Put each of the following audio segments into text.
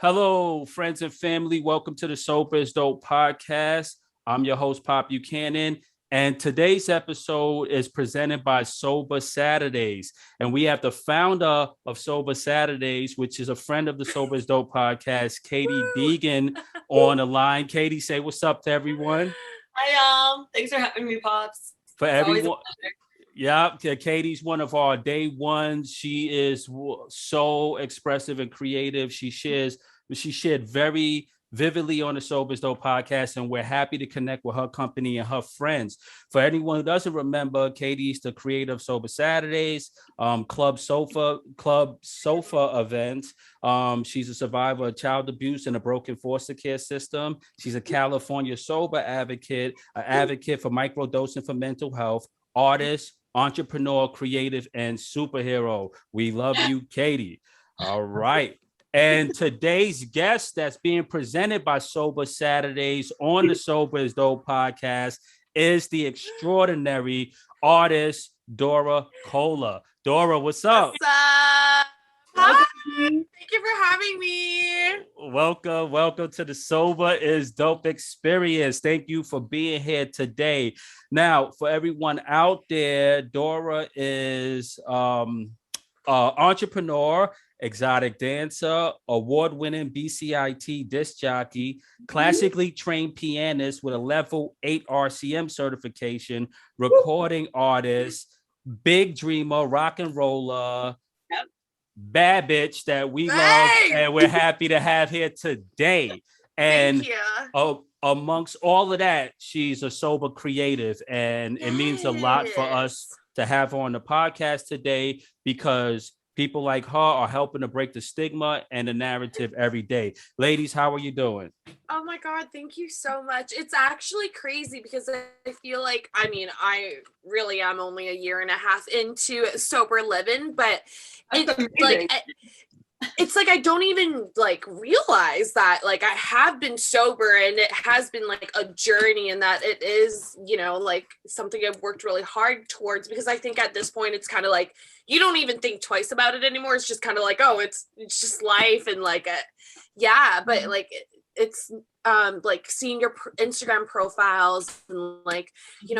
Hello, friends and family. Welcome to the Sobriety podcast. I'm your host, Pop Buchanan. And today's episode is presented by Sober Saturdays. And we have the founder of Sober Saturdays, which is a friend of the Sober is Dope podcast, Katie Deegan, on the line. Katie, say what's up to everyone. Hi, y'all. Thanks for having me, Pops. For everyone. Yeah, Katie's one of our day ones. She is so expressive and creative. She shared very vividly on the Sober is Dope podcast, and we're happy to connect with her company and her friends. For anyone who doesn't remember, Katie's the creator of Sober Saturdays, Club Sofa events. She's a survivor of child abuse and a broken foster care system. She's a California sober advocate, an advocate for microdosing for mental health, artist, entrepreneur, creative, and superhero. We love you, Katie. All right. And today's guest that's being presented by Sober Saturdays on the Sober is Dope podcast is the extraordinary artist, Dora Kola. Dora, what's up? What's up? Hi. Thank you for having me. Welcome to the Sober is Dope experience. Thank you for being here today. Now, for everyone out there, Dora is entrepreneur, exotic dancer, award-winning BCIT disc jockey, classically trained pianist with a level 8 RCM certification, recording artist, big dreamer, rock and roller, bad bitch that we love and we're happy to have here today. And amongst all of that, she's a sober creative, and it means a lot for us to have her on the podcast today because people like her are helping to break the stigma and the narrative every day. Ladies, how are you doing? Oh my God, thank you so much. It's actually crazy because I feel like, I really am only a year and a half into sober living, but it's like I don't even realize that I have been sober, and it has been a journey, and that it is something I've worked really hard towards, because I think at this point it's kind of you don't even think twice about it anymore. It's just kind of it's just life, and but it's seeing your Instagram profiles and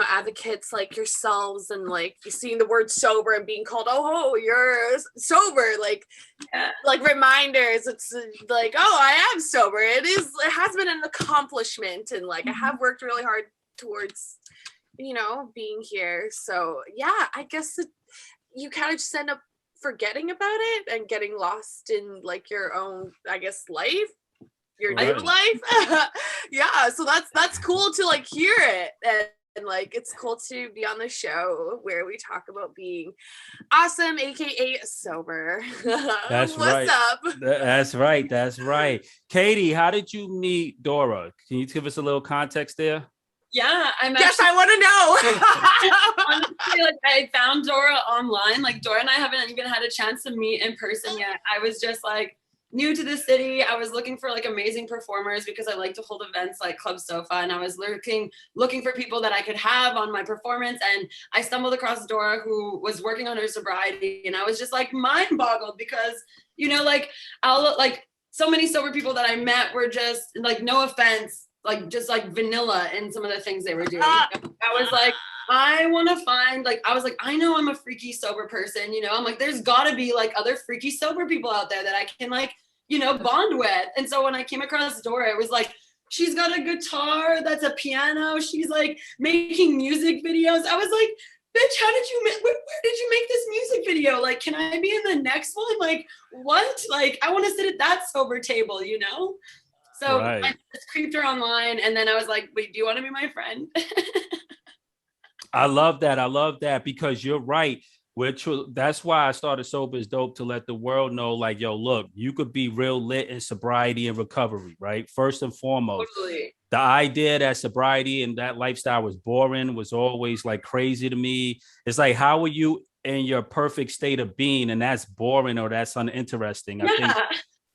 advocates like yourselves, and seeing the word sober and being called, oh you're sober, reminders. It's I am sober. It has been an accomplishment, and I have worked really hard towards being here. So yeah, I guess you kind of just end up forgetting about it and getting lost in your own, I guess, life, your new life. Yeah, so that's cool to hear it, and it's cool to be on the show where we talk about being awesome, aka sober. That's right. What's up? That's right. Katie, how did you meet Dora? Can you give us a little context there? Yeah, yes, I want to know. Honestly, I found Dora online. Dora and I haven't even had a chance to meet in person yet. I was just new to the city. I was looking for amazing performers because I like to hold events like Club Sofa, and I was looking for people that I could have on my performance. And I stumbled across Dora, who was working on her sobriety, and I was just mind boggled because so many sober people that I met were just no offense, just vanilla in some of the things they were doing. I was I want to find I know I'm a freaky sober person, I'm there's gotta be other freaky sober people out there that I can bond with. And so when I came across Dora, it was she's got a guitar that's a piano, she's making music videos. I was bitch, where did you make this music video? Can I be in the next one? What? I want to sit at that sober table, So right. I just creeped her online, and then I was wait, do you want to be my friend? I love that because you're right. That's why I started Sober is Dope, to let the world know, yo, look, you could be real lit in sobriety and recovery, right? First and foremost. Totally. The idea that sobriety and that lifestyle was boring was always crazy to me. It's how are you in your perfect state of being, and that's boring or that's uninteresting? I think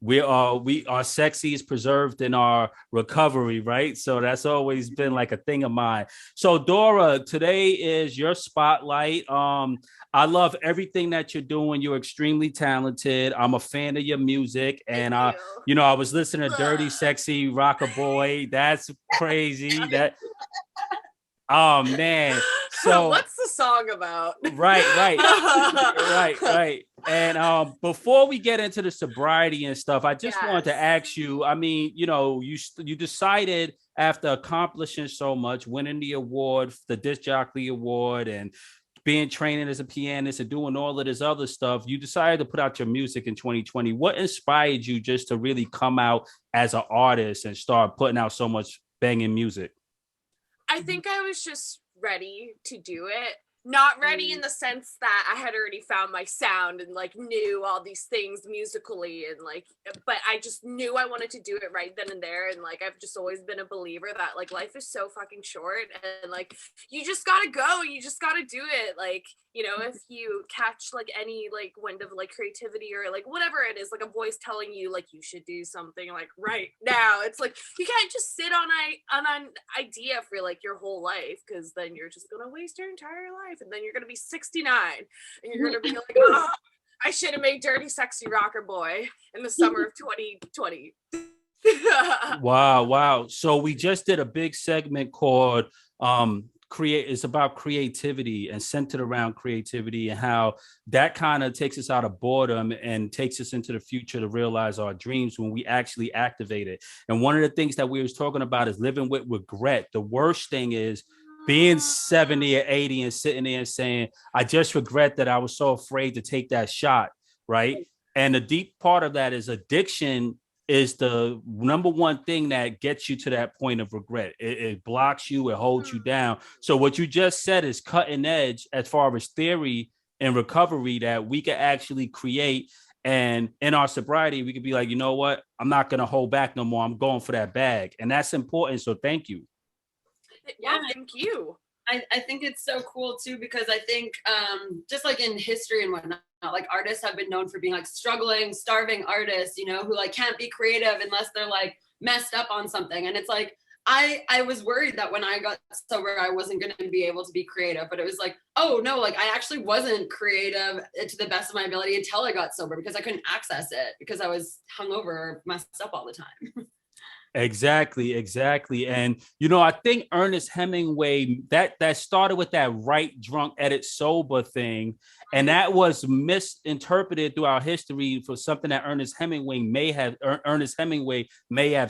we are sexy is preserved in our recovery, right? So that's always been like a thing of mine. So Dora, today is your spotlight. I love everything that you're doing. You're extremely talented. I'm a fan of your music, and I was listening to Dirty Sexy Rocker Boy. That's crazy. That oh man. So what's the song about? Right. And before we get into the sobriety and stuff, I just wanted to ask you, I mean, you decided after accomplishing so much, winning the award, the disc jockey award, and being training as a pianist and doing all of this other stuff, you decided to put out your music in 2020. What inspired you just to really come out as an artist and start putting out so much banging music? I think I was just ready to do it. Not ready in the sense that I had already found my sound and like knew all these things musically and like, but I just knew I wanted to do it right then and there. And like, I've just always been a believer that like life is so fucking short and like, you just gotta go, you just gotta do it. Like, if you catch like any like wind of like creativity or like whatever it is, like a voice telling you like you should do something like right now, it's like you can't just sit on an idea for like your whole life, because then you're just gonna waste your entire life, and then you're gonna be 69 and you're gonna be like, oh, I should have made Dirty Sexy Rocker Boy in the summer of 2020. Wow. So we just did a big segment called it's about creativity and centered around creativity and how that kind of takes us out of boredom and takes us into the future to realize our dreams when we actually activate it. And one of the things that we was talking about is living with regret. The worst thing is being 70 or 80 and sitting there and saying, I just regret that I was so afraid to take that shot, right? And the deep part of that is addiction is the number one thing that gets you to that point of regret. It blocks you, it holds you down. So what you just said is cutting edge as far as theory and recovery that we can actually create. And in our sobriety, we could be like, you know what? I'm not going to hold back no more. I'm going for that bag. And that's important. So thank you. Yeah, thank you. I think it's so cool too, because I think just like in history and whatnot, like artists have been known for being like struggling, starving artists, who like can't be creative unless they're like messed up on something. And it's like, I was worried that when I got sober, I wasn't going to be able to be creative, but it was like, oh no, like I actually wasn't creative to the best of my ability until I got sober, because I couldn't access it because I was hungover or messed up all the time. Exactly. And, I think Ernest Hemingway, that started with that right drunk, edit sober thing. And that was misinterpreted throughout history for something that Ernest Hemingway may have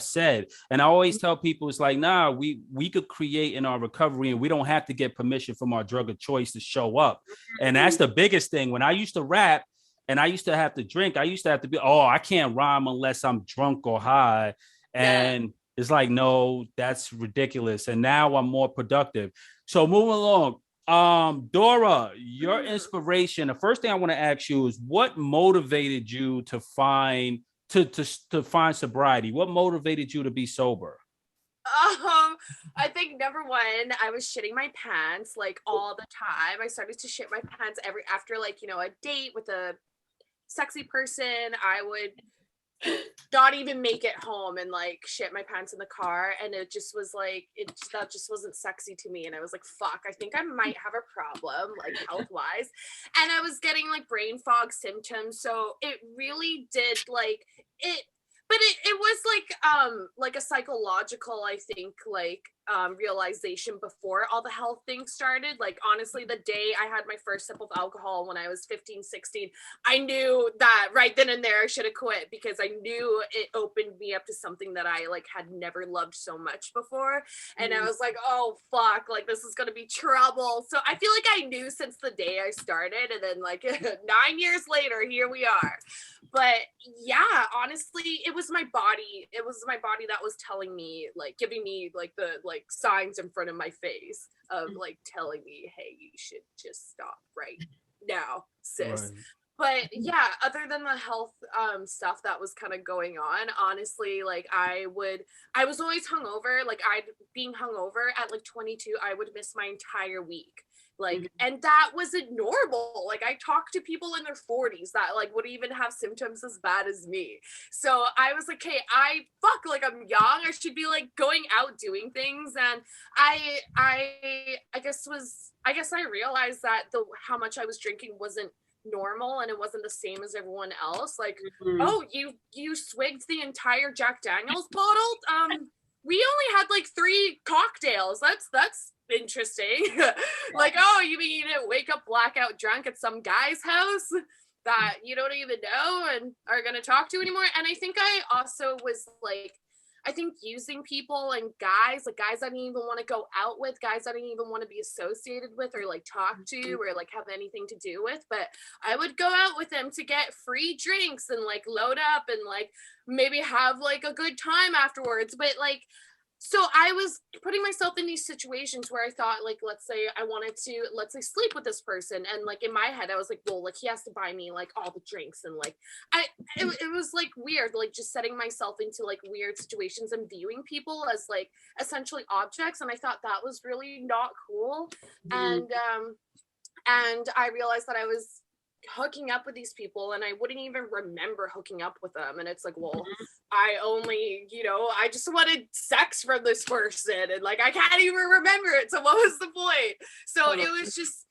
said. And I always tell people, it's like, nah, we could create in our recovery and we don't have to get permission from our drug of choice to show up. And that's the biggest thing. When I used to rap and I used to have to drink, I used to have to be, I can't rhyme unless I'm drunk or high. And it's like, no, that's ridiculous. And now I'm more productive. So moving along, Dora, your inspiration. The first thing I want to ask you is what motivated you to find sobriety? What motivated you to be sober? I think number one, I was shitting my pants like all the time. I started to shit my pants after like, a date with a sexy person. I would not even make it home and like shit my pants in the car, and it just was like that just wasn't sexy to me, and I was like, fuck, I think I might have a problem like health wise, and I was getting like brain fog symptoms, so it really did like it, but it was like a psychological, I think, like realization before all the health things started. Like honestly, the day I had my first sip of alcohol when I was 15, 16, I knew that right then and there I should have quit, because I knew it opened me up to something that I like had never loved so much before. And I was like, oh fuck, like this is gonna be trouble. So I feel like I knew since the day I started, and then like 9 years later, here we are. But yeah, honestly, it was my body that was telling me, like giving me like the like signs in front of my face of like telling me, hey, you should just stop right now, sis. Right. But yeah, other than the health stuff that was kind of going on, honestly, like I was always hungover. Like being hungover at like 22, I would miss my entire week, Like, and that wasn't normal. Like, I talked to people in their 40s that like would even have symptoms as bad as me. So I was like, hey, like I'm young. I should be like going out doing things. And I guess I realized that how much I was drinking wasn't normal and it wasn't the same as everyone else. Like, oh, you swigged the entire Jack Daniels bottle? We only had like 3 cocktails. That's interesting. Like, oh, you mean you didn't wake up blackout drunk at some guy's house that you don't even know and are gonna talk to anymore? And I think I also was like, I think using people and guys I didn't even want to go out with, guys I didn't even want to be associated with or like talk to or like have anything to do with, but I would go out with them to get free drinks and like load up and like maybe have like a good time afterwards. But like, so I was putting myself in these situations where I thought, like, let's say sleep with this person. And like in my head, I was like, well, like he has to buy me like all the drinks. And like, it was like weird, like just setting myself into like weird situations and viewing people as like essentially objects. And I thought that was really not cool. And I realized that I was hooking up with these people and I wouldn't even remember hooking up with them. And it's like, well, I only, I just wanted sex from this person and like I can't even remember it. So what was the point? So it was just,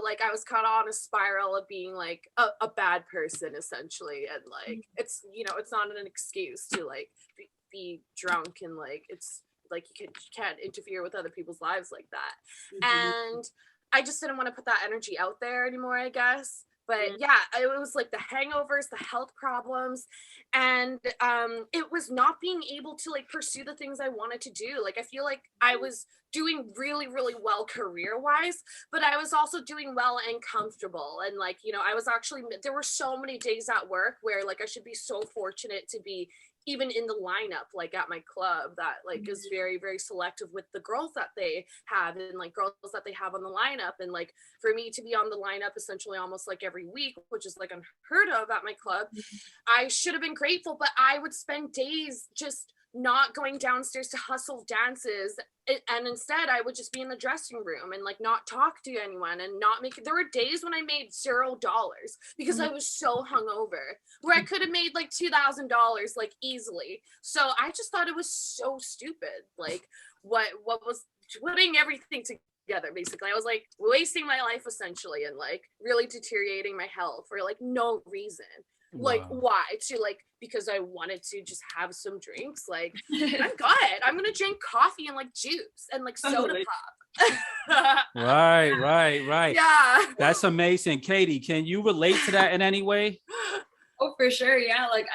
like I was kind of on a spiral of being like a bad person essentially. And like it's not an excuse to like be drunk and like it's like you can't interfere with other people's lives like that. And I just didn't want to put that energy out there anymore, I guess. But yeah, it was like the hangovers, the health problems, and it was not being able to like pursue the things I wanted to do. Like I feel like I was doing really, really well career-wise, but I was also doing well and comfortable. And like, I was actually, there were so many days at work where like I should be so fortunate to be even in the lineup, like at my club that like is very, very selective with the girls that they have and like girls that they have on the lineup. And like for me to be on the lineup essentially almost like every week, which is like unheard of at my club, I should have been grateful, but I would spend days just not going downstairs to hustle dances, and instead I would just be in the dressing room and like not talk to anyone and not make. There were days when I made $0 because I was so hungover, where I could have made like $2,000 like easily. So I just thought it was so stupid, like what was putting everything together. Basically I was like wasting my life essentially and like really deteriorating my health for like no reason. Like why? To like because I wanted to just have some drinks. Like I'm good. I'm gonna drink coffee and like juice and like soda pop. Right. Yeah, that's amazing. Katie, can you relate to that in any way? Oh, for sure. Yeah. Like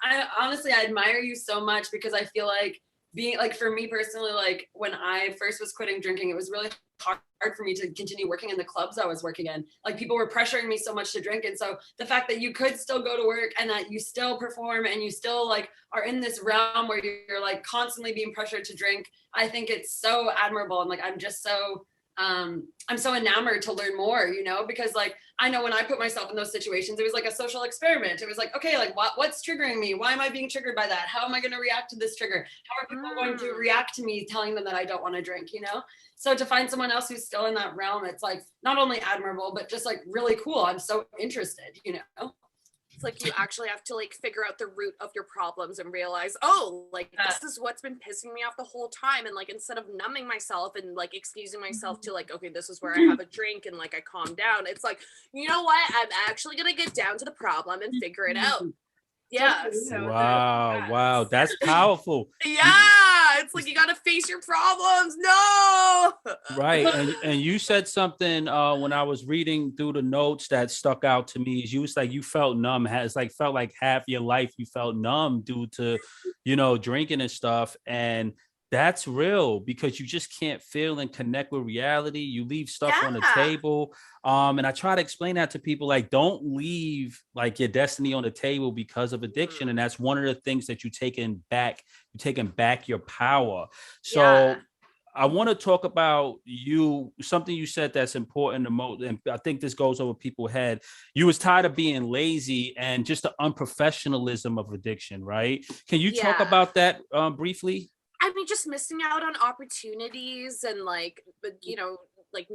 I honestly, I admire you so much because I feel like being like, for me personally, like when I first was quitting drinking, it was really hard for me to continue working in the clubs I was working in. Like people were pressuring me so much to drink. And so the fact that you could still go to work and that you still perform and you still like are in this realm where you're like constantly being pressured to drink, I think it's so admirable. And like, I'm just so, I'm so enamored to learn more, because like, I know when I put myself in those situations, it was like a social experiment. It was like, okay, like what's triggering me? Why am I being triggered by that? How am I going to react to this trigger? How are people going to react to me telling them that I don't want to drink, So to find someone else who's still in that realm, it's like not only admirable, but just like really cool. I'm so interested, It's like you actually have to like figure out the root of your problems and realize, oh, like this is what's been pissing me off the whole time. And like instead of numbing myself and like excusing myself to like, okay, this is where I have a drink and like I calm down. It's like, you know what? I'm actually gonna get down to the problem and figure it out. Yeah. So Wow. That's powerful. Yeah. It's like you gotta face your problems. No. Right. And you said something when I was reading through the notes that stuck out to me. Is you was like you felt numb. Felt like half your life you felt numb due to, drinking and stuff. And that's real because you just can't feel and connect with reality. You leave stuff on the table. And I try to explain that to people, like, don't leave like your destiny on the table because of addiction. And that's one of the things that you're taking back your power. So I want to talk about something you said that's important the most. And I think this goes over people's head. You was tired of being lazy and just the unprofessionalism of addiction, right? Can you talk about that briefly? I mean, just missing out on opportunities and like, like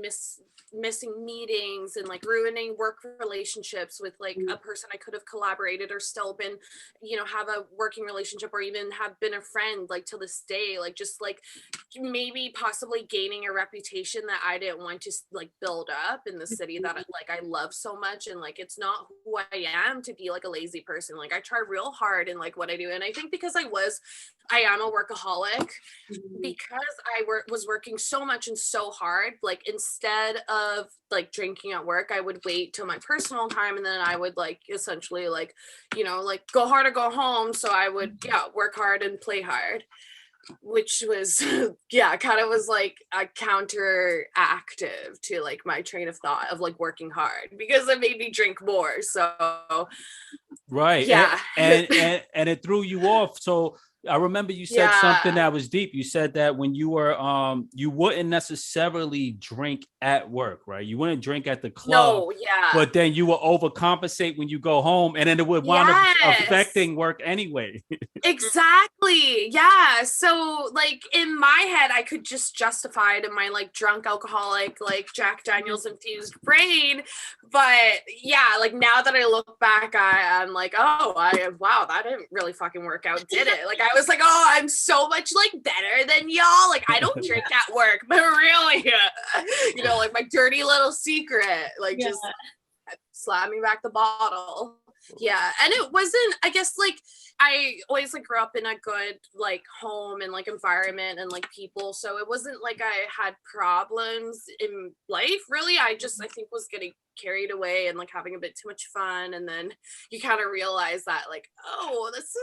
missing meetings and like ruining work relationships with like a person I could have collaborated or still been, you know, have a working relationship or even have been a friend like to this day, like just like maybe possibly gaining a reputation that I didn't want to like build up in the city that like I love so much. And like it's not who I am to be like a lazy person. Like I try real hard in like what I do. And I think because I am a workaholic, because I was working so much and so hard, like instead of like drinking at work, I would wait till my personal time and then I would like essentially like, you know, like go hard or go home. So I would work hard and play hard, which was kind of was like a counteractive to like my train of thought of like working hard, because it made me drink more. So right. And it threw you off. So I remember you said something that was deep. You said that when you were you wouldn't necessarily drink at work, right? You wouldn't drink at the club. No, but then you will overcompensate when you go home, and then it would wind up affecting work anyway. Exactly. Yeah. So like in my head, I could just justify it in my like drunk alcoholic, like Jack Daniels infused brain. But yeah, like now that I look back, I'm like, oh, wow, that didn't really fucking work out, did it? Like I was like, oh, I'm so much like better than y'all. Like I don't drink at work, but really, you know, like my dirty little secret, like just slamming back the bottle. Yeah. And it wasn't, I guess, like I always like grew up in a good like home and like environment and like people, so it wasn't like I had problems in life really. I think was getting carried away and like having a bit too much fun, and then you kind of realize that like, oh, this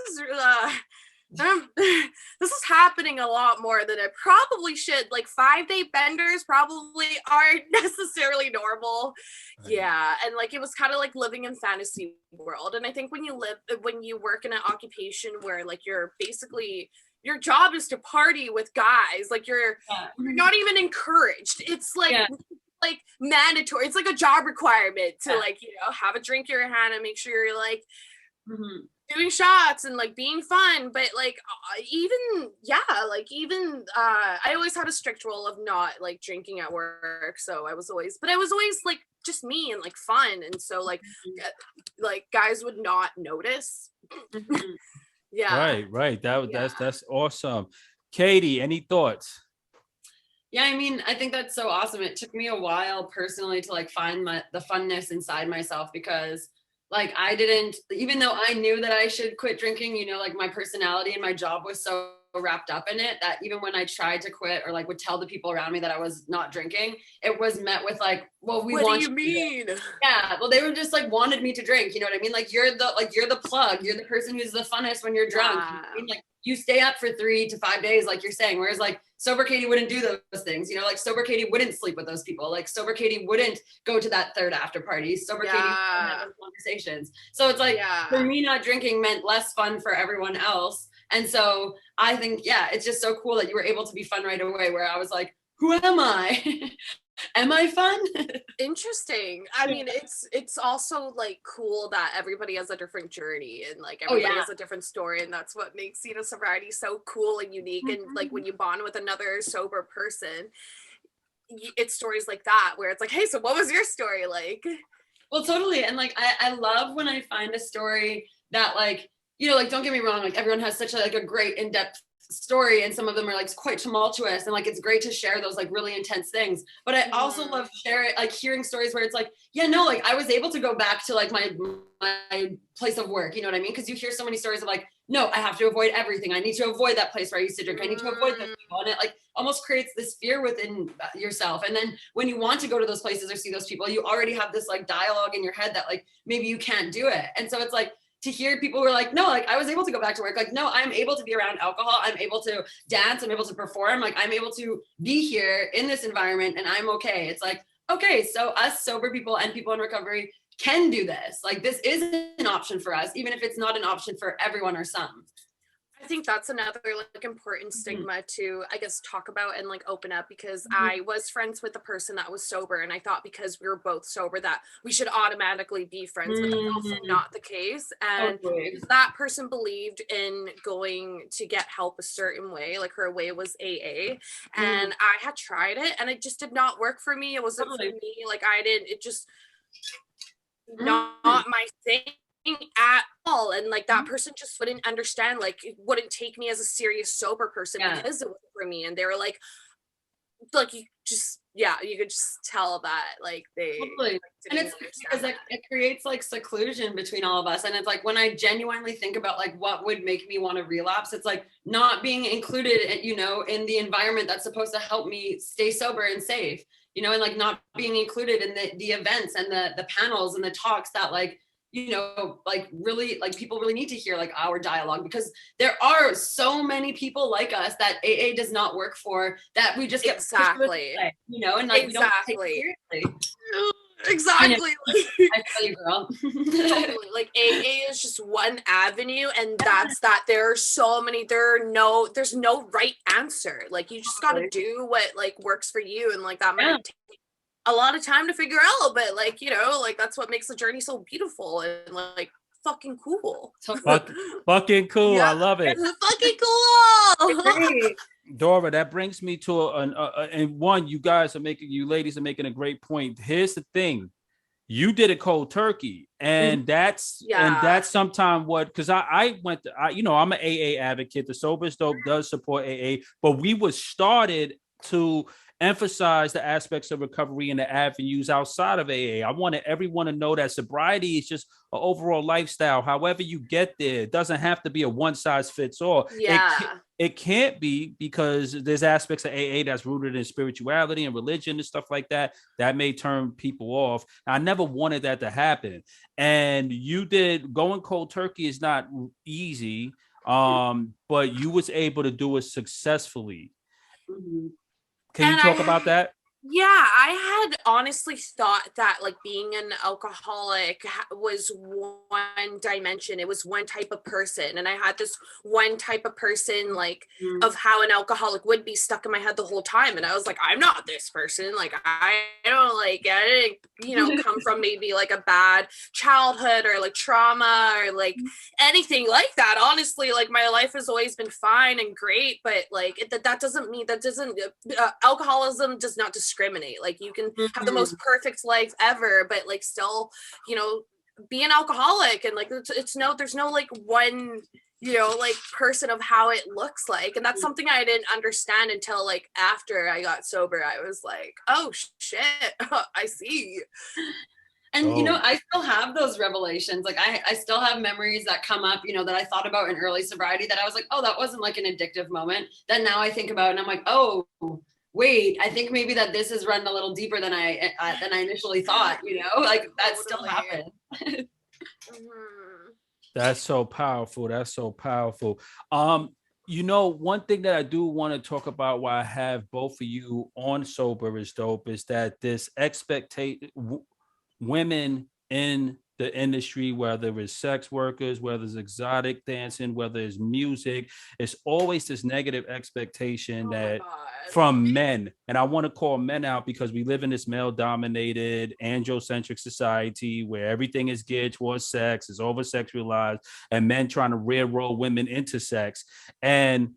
is happening a lot more than it probably should. Like 5-day benders probably aren't necessarily normal. Yeah. And like it was kind of like living in fantasy world. And I think when you work in an occupation where like you're basically, your job is to party with guys, like you're not even encouraged. It's like like mandatory. It's like a job requirement to like, you know, have a drink in your hand and make sure you're like doing shots and like being fun. But like I always had a strict rule of not like drinking at work, so I was always like just me and like fun, and so like guys would not notice. Right. That's awesome. Katie, any thoughts? Yeah, I mean, I think that's so awesome. It took me a while personally to like find the funness inside myself, because like I didn't, even though I knew that I should quit drinking, you know, like my personality and my job was so wrapped up in it that even when I tried to quit or like would tell the people around me that I was not drinking, it was met with like, well, what do you mean? Yeah, well, they were just like wanted me to drink, you know what I mean? Like you're the plug, you're the person who's the funnest when you're drunk. You know I mean? Like you stay up for 3 to 5 days, like you're saying, whereas like sober Katie wouldn't do those things, you know, like sober Katie wouldn't sleep with those people, like sober Katie wouldn't go to that third after party, sober Katie wouldn't have those conversations. So it's like for me, not drinking meant less fun for everyone else. And so I think, it's just so cool that you were able to be fun right away, where I was like, who am I? Am I fun? Interesting. I mean, it's also like cool that everybody has a different journey and like everybody has a different story, and that's what makes, you know, sobriety so cool and unique. And like when you bond with another sober person, it's stories like that where it's like, hey, so what was your story like? Well, totally. And like I love when I find a story that like, you know, like don't get me wrong, like everyone has such a great in-depth story, and some of them are like quite tumultuous, and like it's great to share those like really intense things. But I also love hearing stories where it's like, like I was able to go back to like my place of work, you know what I mean? Because you hear so many stories of like, no, I have to avoid everything, I need to avoid that place where I used to drink, I need to avoid those people, and it like almost creates this fear within yourself. And then when you want to go to those places or see those people, you already have this like dialogue in your head that like maybe you can't do it. And so it's like to hear people who are like, no, like I was able to go back to work. Like, no, I'm able to be around alcohol. I'm able to dance. I'm able to perform. Like I'm able to be here in this environment and I'm okay. It's like, okay, so us sober people and people in recovery can do this. Like this is an option for us, even if it's not an option for everyone or some. I think that's another like important stigma to, I guess, talk about and like open up, because I was friends with a person that was sober, and I thought because we were both sober that we should automatically be friends, but that's also not the case. And that person believed in going to get help a certain way, like her way was AA, and I had tried it and it just did not work for me. It wasn't for me. Like it just not my thing at all. And like that person just wouldn't understand, like it wouldn't take me as a serious sober person because it wasn't for me. And they were like you just you could just tell that like they like, and it's because like it creates like seclusion between all of us. And it's like when I genuinely think about like what would make me want to relapse, it's like not being included, you know, in the environment that's supposed to help me stay sober and safe, you know, and like not being included in the events and the panels and the talks that like, you know, like really like people really need to hear like our dialogue, because there are so many people like us that AA does not work for, that we just get exactly away, you know, and like we don't take it seriously. Exactly. I tell you, girl. Totally. Like AA is just one avenue, and that's that. There are so many. There's no right answer. Like you just gotta do what like works for you, and like that might take a lot of time to figure out, but like, you know, like that's what makes the journey so beautiful and like fucking cool. Fucking cool. Yeah. I love it. Fucking cool. Dora, that brings me to and one, you ladies are making a great point. Here's the thing. You did it cold turkey, and that's sometimes what, because I went to, you know, I'm an AA advocate. The Sober's Dope does support AA, but we was started to emphasize the aspects of recovery and the avenues outside of AA. I wanted everyone to know that sobriety is just an overall lifestyle. However you get there, it doesn't have to be a one size fits all. It can't be, because there's aspects of AA that's rooted in spirituality and religion and stuff like that may turn people off. I never wanted that to happen. And you did. Going cold turkey is not easy, but you was able to do it successfully. Can you talk about that? Yeah, I had honestly thought that like being an alcoholic was one dimension. It was one type of person. And I had this one type of person, like of how an alcoholic would be, stuck in my head the whole time. And I was like, I'm not this person. Like, I didn't, you know, come from maybe like a bad childhood or like trauma or like anything like that. Honestly, like my life has always been fine and great, but like that doesn't mean alcoholism does not discriminate. Like you can have the most perfect life ever, but like still, you know, be an alcoholic, and like there's no like one, you know, like person of how it looks like. And that's something I didn't understand until like after I got sober. I was like, oh shit, I see. And you know, I still have those revelations. Like I still have memories that come up, you know, that I thought about in early sobriety that I was like, oh, that wasn't like an addictive moment. Then now I think about it and I'm like, oh wait, I think maybe that this is run a little deeper than I initially thought, you know, like that still happened. That's so powerful. That's so powerful. You know, one thing that I do want to talk about while I have both of you on Sober is Dope is that this expectation, women in the industry, whether it's sex workers, whether it's exotic dancing, whether it's music, it's always this negative expectation that from men. And I want to call men out because we live in this male-dominated, androcentric society where everything is geared towards sex, is over-sexualized, and men trying to railroad women into sex. And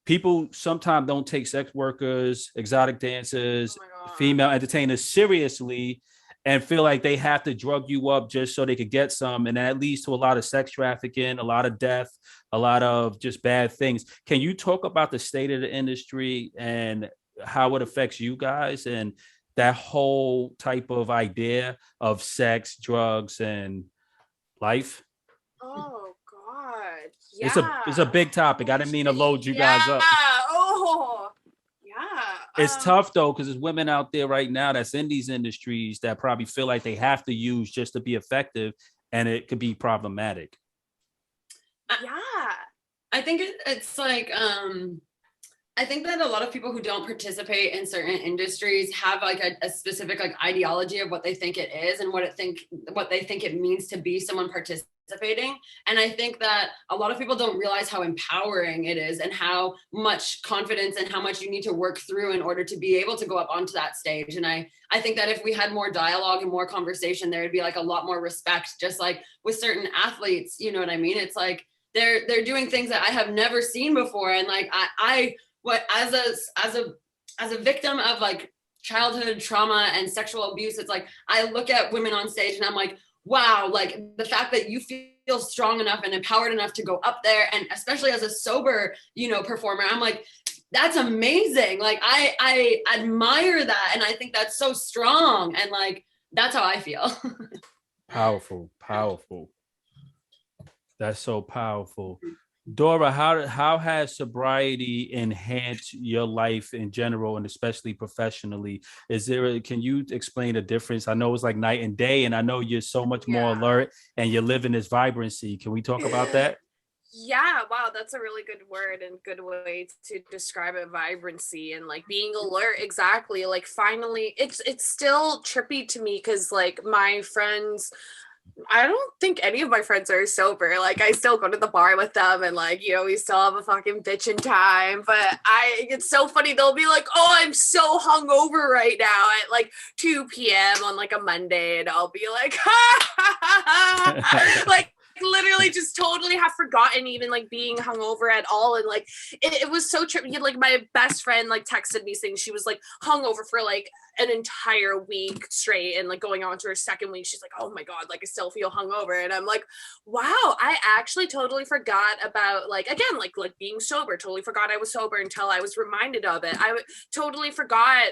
people sometimes don't take sex workers, exotic dancers, female entertainers seriously, and feel like they have to drug you up just so they could get some. And that leads to a lot of sex trafficking, a lot of death, a lot of just bad things. Can you talk about the state of the industry and how it affects you guys and that whole type of idea of sex, drugs, and life? Oh God. Yeah. It's a big topic. I didn't mean to load you guys up. It's tough though, because there's women out there right now that's in these industries that probably feel like they have to use just to be effective, and it could be problematic. I think it's like I think that a lot of people who don't participate in certain industries have like a specific like ideology of what they think it is and what they think it means to be someone participating participating. And I think that a lot of people don't realize how empowering it is and how much confidence and how much you need to work through in order to be able to go up onto that stage. And I think that if we had more dialogue and more conversation, there would be like a lot more respect, just like with certain athletes, you know what I mean? It's like they're doing things that I have never seen before. And like as a victim of like childhood trauma and sexual abuse, it's like I look at women on stage and I'm like, wow, like the fact that you feel strong enough and empowered enough to go up there, and especially as a sober, you know, performer, I'm like, that's amazing. Like I admire that, and I think that's so strong, and like that's how I feel. Powerful. That's so powerful. Dora, how has sobriety enhanced your life in general and especially professionally? Can you explain the difference? I know it's like night and day, and I know you're so much more alert and you live in this vibrancy. Can we talk about that? Yeah, wow, that's a really good word and good way to describe it, vibrancy and like being alert. Exactly. Like finally, it's still trippy to me because like my friends, I don't think any of my friends are sober. Like I still go to the bar with them and like, you know, we still have a fucking bitchin' time. But it's so funny. They'll be like, oh, I'm so hungover right now at like 2 p.m. on like a Monday. And I'll be like, like literally just totally have forgotten even like being hungover at all. And like, it was so trippy. Like my best friend like texted me saying she was like hungover for like an entire week straight, and like going on to her second week she's like, oh my god, like I still feel hungover. And I'm like, wow, I actually totally forgot about like, again, like being sober. Totally forgot I was sober until I was reminded of it. I totally forgot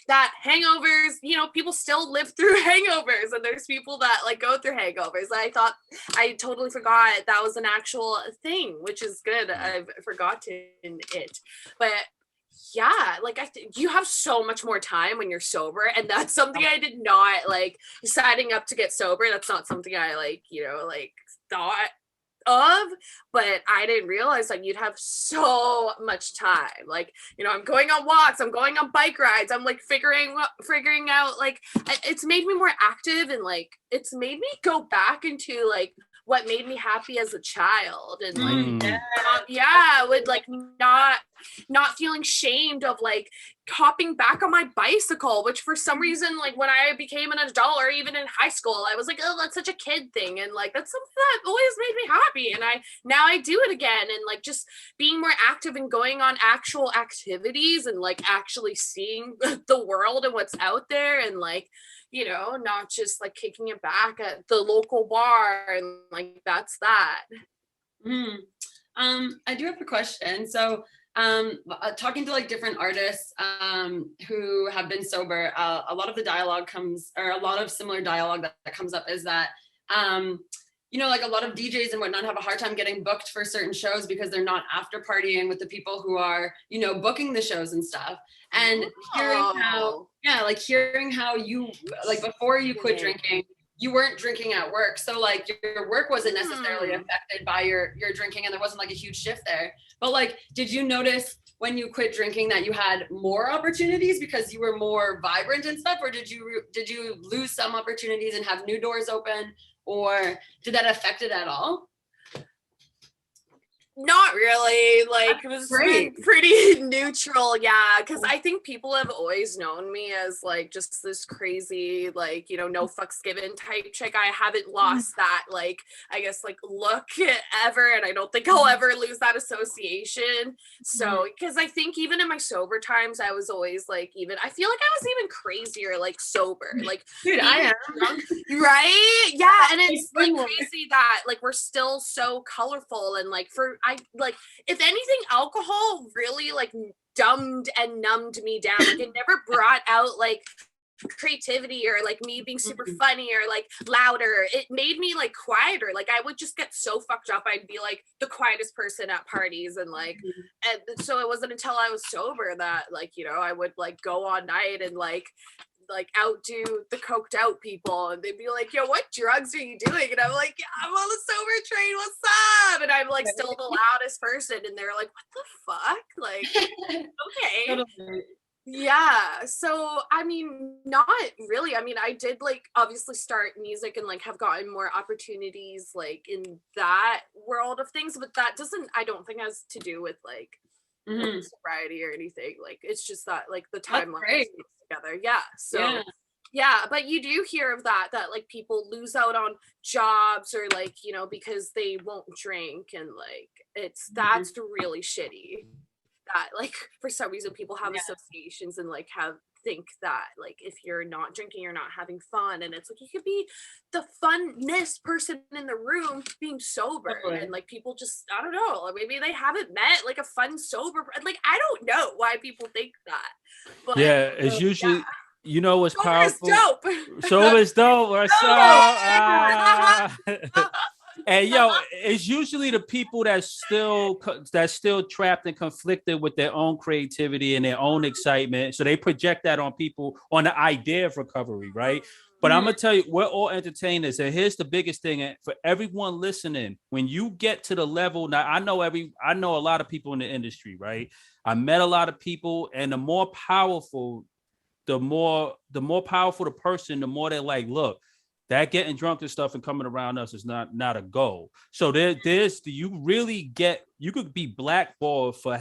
that hangovers, you know, people still live through hangovers, and there's people that like go through hangovers. I totally forgot that was an actual thing, which is good. I've forgotten it. But yeah, like you have so much more time when you're sober, and that's something I did not like signing up to get sober. That's not something I like, you know, like thought of, but I didn't realize like you'd have so much time. Like, you know, I'm going on walks, I'm going on bike rides, I'm like figuring out like it's made me more active, and like it's made me go back into like what made me happy as a child, and like with like not feeling shamed of like hopping back on my bicycle, which for some reason like when I became an adult or even in high school I was like, oh, that's such a kid thing, and like that's something that always made me happy, and I do it again. And like just being more active and going on actual activities and like actually seeing the world and what's out there, and like, you know, not just like kicking it back at the local bar, and like that's that. I do have a question. So talking to like different artists who have been sober, a lot of the dialogue a lot of similar dialogue that comes up is that you know, like a lot of DJs and whatnot have a hard time getting booked for certain shows because they're not after partying with the people who are, you know, booking the shows and stuff. And hearing how you, like before you quit drinking, you weren't drinking at work. So like your work wasn't necessarily affected by your drinking, and there wasn't like a huge shift there. But like, did you notice when you quit drinking that you had more opportunities because you were more vibrant and stuff? Or did you lose some opportunities and have new doors open? Or did that affect it at all? Not really. Like it was pretty neutral. Yeah, because I think people have always known me as like just this crazy, like, you know, no fucks given type chick. I haven't lost that, like, I guess like look ever, and I don't think I'll ever lose that association. So because I think even in my sober times I was always like, I feel like I was even crazier like sober. Like, dude, I am drunk, right? Yeah, and it's like crazy that like we're still so colorful, and like if anything, alcohol really like dumbed and numbed me down. Like it never brought out like creativity or like me being super funny or like louder. It made me like quieter. Like I would just get so fucked up, I'd be like the quietest person at parties, and like and so it wasn't until I was sober that like, you know, I would like go all night and like outdo the coked out people, and they'd be like, yo, what drugs are you doing? And I'm like, yeah, I'm on the sober train, what's up? And I'm like still the loudest person, and they're like, what the fuck? Like, okay. Yeah. So, I mean, not really. I mean, I did like obviously start music and like have gotten more opportunities like in that world of things, but that doesn't, I don't think has to do with like sobriety or anything. Like, it's just that like the timeline together. Yeah. So, yeah, but you do hear of that like people lose out on jobs or like, you know, because they won't drink and like that's really shitty. That like for some reason people have associations and like think that like if you're not drinking you're not having fun, and it's like you could be the funnest person in the room being sober and like people just, I don't know, maybe they haven't met like a fun sober, like I don't know why people think that, but it's usually you know what's sober powerful. is dope. Sober is dope. What's up? And yo, it's usually the people that's still trapped and conflicted with their own creativity and their own excitement. So they project that on people on the idea of recovery, right? But I'm gonna tell you, we're all entertainers, and here's the biggest thing for everyone listening: when you get to the level, now I know a lot of people in the industry, right? I met a lot of people, and the more powerful the person, the more they're like, look, that getting drunk and stuff and coming around us is not a goal. So you could be blackballed for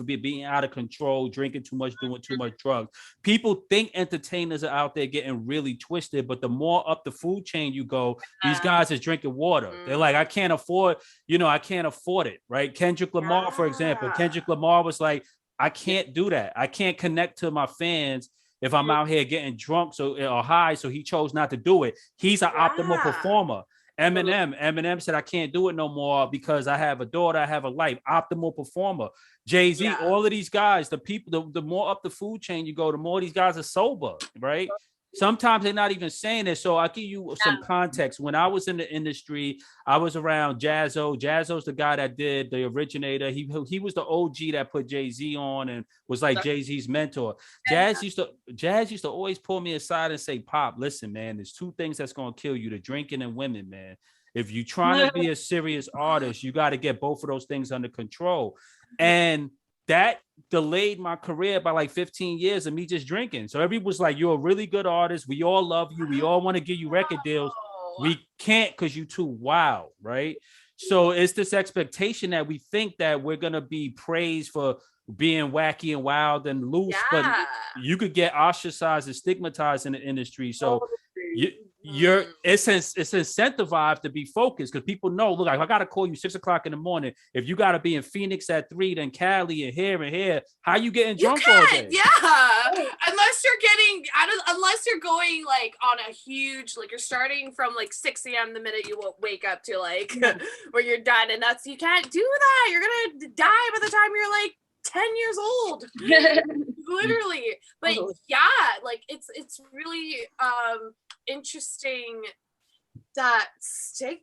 being out of control, drinking too much, doing too much drugs. People think entertainers are out there getting really twisted, but the more up the food chain you go, these guys is drinking water. They're like, I can't afford it, right? Kendrick Lamar, for example. Kendrick Lamar was like, I can't do that. I can't connect to my fans if I'm out here getting drunk or high, so he chose not to do it. He's an optimal performer. Eminem said, I can't do it no more because I have a daughter, I have a life. Optimal performer. Jay-Z, all of these guys, the more up the food chain you go, the more these guys are sober, right? Sometimes they're not even saying it. So I'll give you some context. When I was in the industry, I was around Jazzo. Jazzo's the guy that did the originator. He was the OG that put Jay-Z on and was like Jay-Z's mentor. Jazz used to always pull me aside and say, Pop, listen, man, there's two things that's going to kill you: the drinking and women, man. If you're trying to be a serious artist, you got to get both of those things under control. And that delayed my career by like 15 years of me just drinking. So everybody was like, you're a really good artist. We all love you. We all want to give you record deals. We can't because you're too wild, right? So it's this expectation that we think that we're going to be praised for being wacky and wild and loose, but you could get ostracized and stigmatized in the industry. So it's incentivized to be focused because people know, look, I got to call you 6 o'clock in the morning. If you got to be in Phoenix at 3, then Cali and here, how you getting drunk all day? Yeah, unless you're going like on a huge, like you're starting from like 6 a.m. the minute you wake up to like where you're done, and you can't do that. You're gonna die by the time you're like 10 years old. Literally. But like it's really interesting that stigma.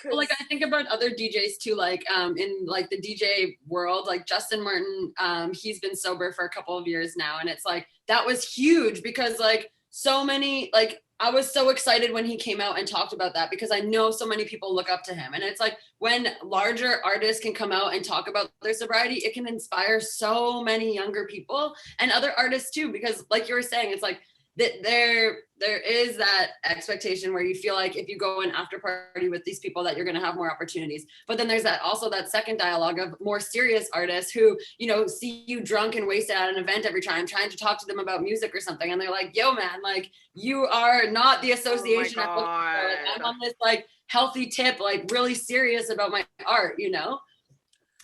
Well, like I think about other DJs too, like in like the DJ world, like Justin Martin, he's been sober for a couple of years now, and it's like that was huge because like so many, like I was so excited when he came out and talked about that because I know so many people look up to him, and it's like when larger artists can come out and talk about their sobriety, it can inspire so many younger people and other artists too, because like you were saying, it's like there is that expectation where you feel like if you go in after party with these people that you're going to have more opportunities. But then there's that second dialogue of more serious artists who, you know, see you drunk and wasted at an event every time, trying to talk to them about music or something. And they're like, yo, man, like you are not the association. I'm on this like healthy tip, like really serious about my art, you know?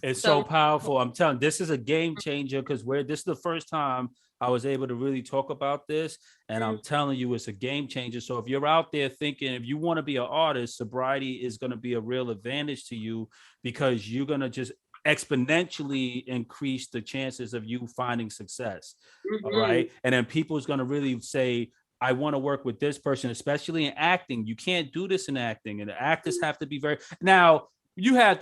It's so powerful. I'm telling you, this is a game changer because this is the first time I was able to really talk about this. And I'm telling you, it's a game changer. So if you're out there thinking, if you want to be an artist, sobriety is going to be a real advantage to you because you're going to just exponentially increase the chances of you finding success. All right. And then people's going to really say, I want to work with this person, especially in acting. You can't do this in acting. And the actors have to be now, you have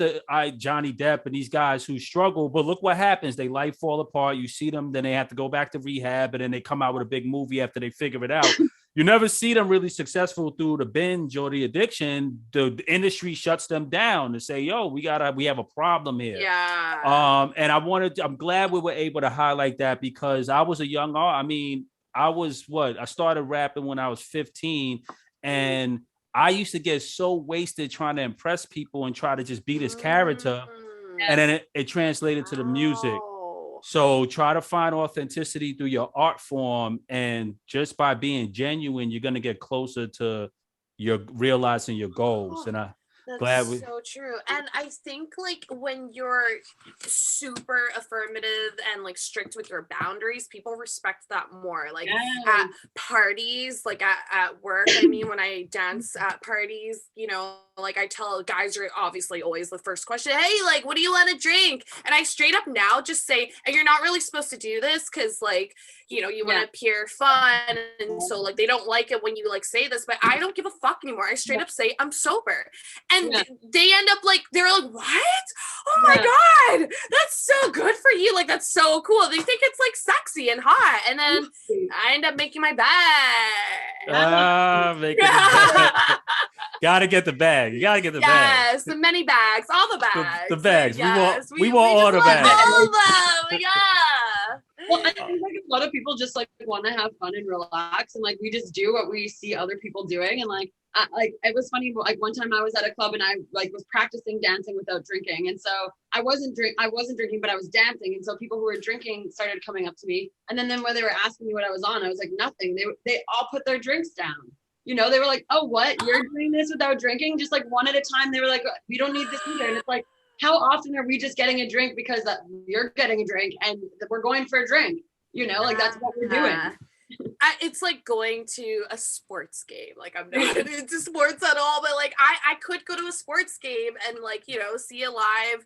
Johnny Depp and these guys who struggle, but look what happens. They life fall apart. You see them, then they have to go back to rehab, and then they come out with a big movie after they figure it out. you never see them really successful through the binge or the addiction. The industry shuts them down to say, yo, we have a problem here. Yeah. And I'm glad we were able to highlight that, because I was a young artist. I mean, I started rapping when I was 15, and I used to get so wasted trying to impress people and try to just be this character. And then it translated to the music. So try to find authenticity through your art form, and just by being genuine, you're going to get closer to your realizing your goals. And That's so true. And I think like when you're super affirmative and like strict with your boundaries, people respect that more. Like at parties, like at work, I mean, when I dance at parties, you know, like I tell guys are obviously always the first question, hey, like, what do you want to drink? And I straight up now just say, and you're not really supposed to do this because like, you know, you want to appear fun. And so like, they don't like it when you like say this, but I don't give a fuck anymore. I straight up say I'm sober. And they end up like, they're like, what? Oh my God, that's so good for you. Like, that's so cool. They think it's like sexy and hot. And then I end up making my bag. Gotta get the bag. You gotta get the bag. Yes, the many bags, all the bags. The bags. Yes. We want all the bags. All of them. Yeah. Well, I think like a lot of people just like want to have fun and relax, and like we just do what we see other people doing, and like it was funny. Like one time I was at a club and I like was practicing dancing without drinking, and so I wasn't drinking, but I was dancing, and so people who were drinking started coming up to me, and then when they were asking me what I was on, I was like nothing. They all put their drinks down. You know, they were like, oh, what? You're doing this without drinking? Just like one at a time. They were like, we don't need this either. And it's like, how often are we just getting a drink because you're getting a drink and we're going for a drink? You know, like that's what we're doing. It's like going to a sports game. Like I'm not into sports at all, but like I could go to a sports game and like, you know, see a live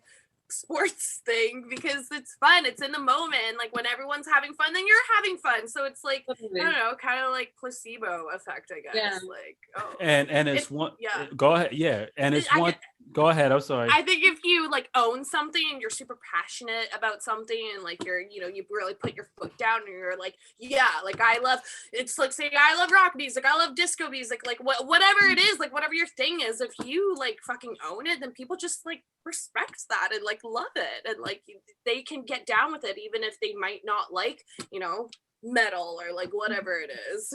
sports thing because it's fun. It's in the moment. And like when everyone's having fun, then you're having fun. So it's like, I don't know, kind of like placebo effect, I guess. Yeah. Like, oh. And it's one, go ahead. Yeah. And it's one, go ahead. I'm sorry. I think if you like own something and you're super passionate about something and like you're, you know, you really put your foot down and you're like, yeah, like it's like saying I love rock music, I love disco music, like whatever it is, like whatever your thing is, if you like fucking own it, then people just like respect that and like love it, and like they can get down with it even if they might not like, you know, metal or like whatever it is.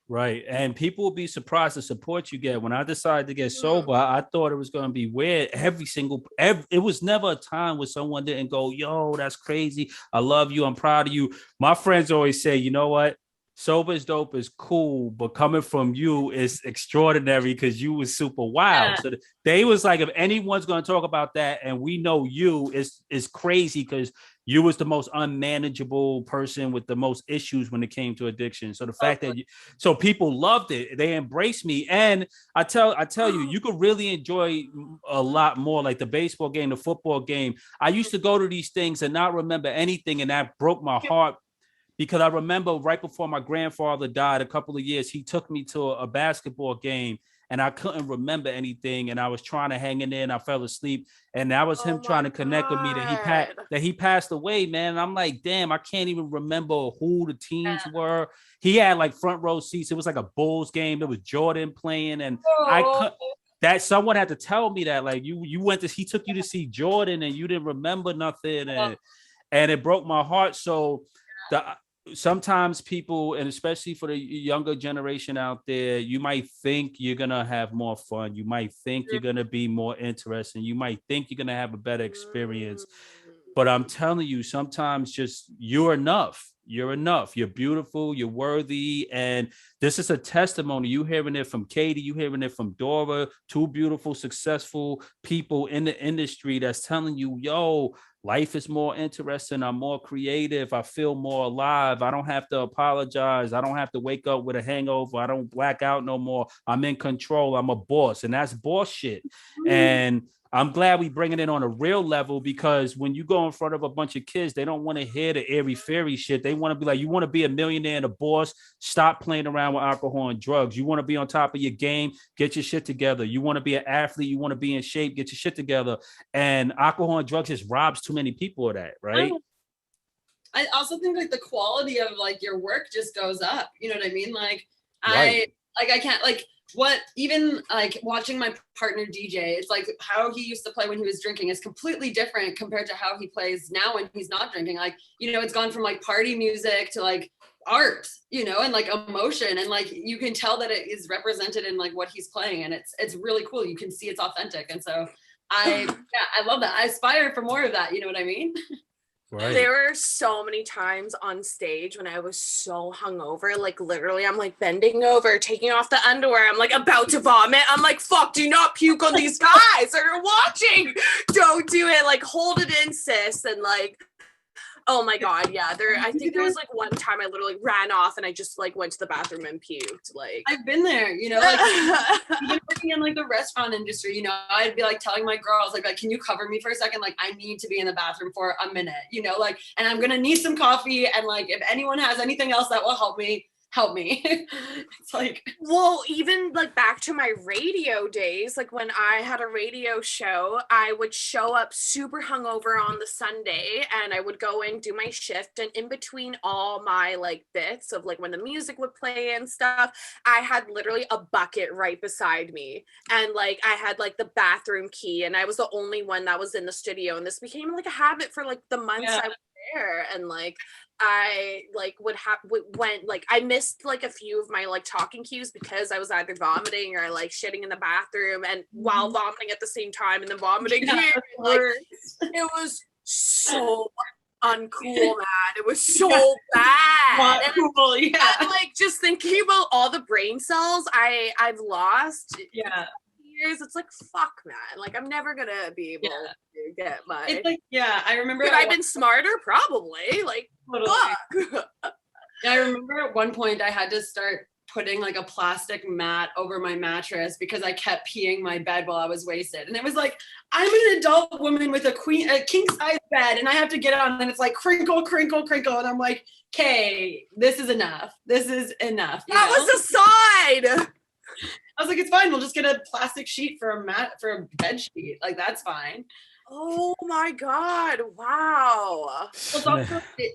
Right. And people will be surprised the support you get. When I decided to get sober, I thought it was going to be weird. It was never a time where someone didn't go, yo, that's crazy. I love you. I'm proud of you. My friends always say, you know what? Sober is dope is cool, but coming from you is extraordinary because you was super wild. So they was like, if anyone's going to talk about that and we know you, is crazy because you was the most unmanageable person with the most issues when it came to addiction. So the fact that so people loved it, they embraced me. And I tell you, you could really enjoy a lot more, like the baseball game, the football game. I used to go to these things and not remember anything, and that broke my heart. Because I remember right before my grandfather died, a couple of years, he took me to a basketball game and I couldn't remember anything. And I was trying to hang in there and I fell asleep. And that was him trying to connect with me that he passed away, man. And I'm like, damn, I can't even remember who the teams were. He had like front row seats. It was like a Bulls game. There was Jordan playing. And that someone had to tell me that, like, he took you to see Jordan and you didn't remember nothing. And it broke my heart. So sometimes people, and especially for the younger generation out there, you might think you're going to have more fun. You might think you're going to be more interesting. You might think you're going to have a better experience. But I'm telling you, sometimes just you're enough. You're enough. You're beautiful. You're worthy. And this is a testimony. You hearing it from Katie. You hearing it from Dora. Two beautiful, successful people in the industry that's telling you, yo, life is more interesting. I'm more creative. I feel more alive. I don't have to apologize. I don't have to wake up with a hangover. I don't black out no more. I'm in control. I'm a boss. And that's bullshit. And I'm glad we bringing it on a real level, because when you go in front of a bunch of kids, they don't want to hear the airy fairy shit. They want to be like, you want to be a millionaire and a boss, stop playing around with alcohol and drugs. You want to be on top of your game, get your shit together. You want to be an athlete, you want to be in shape, get your shit together. And alcohol and drugs just robs too many people of that, right? I also think like the quality of like your work just goes up. You know what I mean? Like Right. I can't like what even like watching my partner DJ, it's like how he used to play when he was drinking is completely different compared to how he plays now when he's not drinking. Like, you know, it's gone from like party music to like art, you know, and like emotion, and like you can tell that it is represented in like what he's playing, and it's really cool. You can see it's authentic. And so I love that. I aspire for more of that, you know what I mean? Right. There were so many times on stage when I was so hungover, like literally I'm like bending over, taking off the underwear. I'm like about to vomit. I'm like, fuck, do not puke on these guys that are watching. Don't do it. Like hold it in, sis. And like, oh my God. Yeah. I think there was like one time I literally ran off and I just like went to the bathroom and puked. Like I've been there, you know, like even working in like the restaurant industry, you know, I'd be like telling my girls like, can you cover me for a second? Like I need to be in the bathroom for a minute, you know, like, and I'm going to need some coffee. And like, if anyone has anything else that will help me. It's like, well, even like back to my radio days, like when I had a radio show, I would show up super hungover on the Sunday and I would go and do my shift, and in between all my like bits of like when the music would play and stuff, I had literally a bucket right beside me, and like I had like the bathroom key, and I was the only one that was in the studio, and this became like a habit for like the months I was there. And like I like went like I missed like a few of my like talking cues because I was either vomiting or like shitting in the bathroom, and while vomiting at the same time, and then vomiting here. Like it was so uncool, man. It was so bad. And, cool, and like just thinking about all the brain cells I've lost. Years, it's like fuck, man. Like I'm never gonna be able to get my. It's like I remember. Could I've been smarter? Probably. Like fuck. I remember at one point I had to start putting like a plastic mat over my mattress because I kept peeing my bed while I was wasted, and it was like I'm an adult woman with a king size bed, and I have to get on, and it's like crinkle, crinkle, crinkle, and I'm like, okay, this is enough. This is enough. That was a sign. I was like, it's fine. We'll just get a plastic sheet for a bed sheet. Like, that's fine. Oh my God. Wow. Well,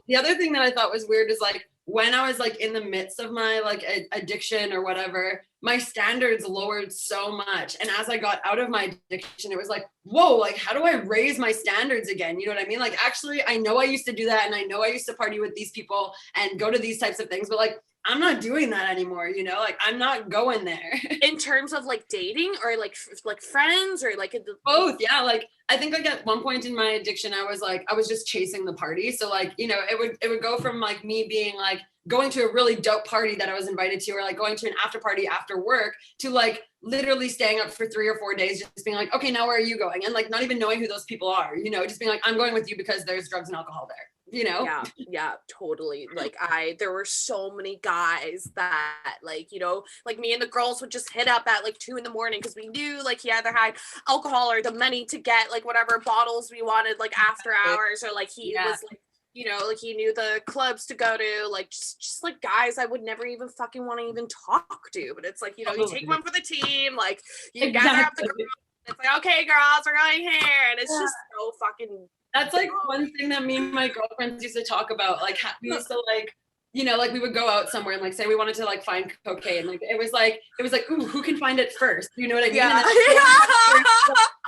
the other thing that I thought was weird is like, when I was like in the midst of my like addiction or whatever, my standards lowered so much. And as I got out of my addiction, it was like, whoa, like, how do I raise my standards again? You know what I mean? Like, actually, I know I used to do that. And I know I used to party with these people and go to these types of things, but like, I'm not doing that anymore, you know, like I'm not going there. In terms of like dating or like friends or like both. Yeah. Like I think like at one point in my addiction, I was just chasing the party. So like, you know, it would go from like me being like going to a really dope party that I was invited to, or like going to an after party after work, to like literally staying up for 3 or 4 days, just being like, okay, now where are you going? And like, not even knowing who those people are, you know, just being like, I'm going with you because there's drugs and alcohol there. You know? Yeah, totally. Like there were so many guys that like, you know, like me and the girls would just hit up at like 2 a.m. because we knew like he either had alcohol or the money to get like whatever bottles we wanted like after hours, or like he was like, you know, like he knew the clubs to go to, like just like guys I would never even fucking want to even talk to. But it's like, you know, you take one for the team, like you gather up the girls, it's like, okay girls, we're going here, and it's just so fucking. That's like one thing that me and my girlfriends used to talk about. Like we used to like, you know, like we would go out somewhere and like say we wanted to like find cocaine. Like it was like, ooh, who can find it first? You know what I mean? Yeah.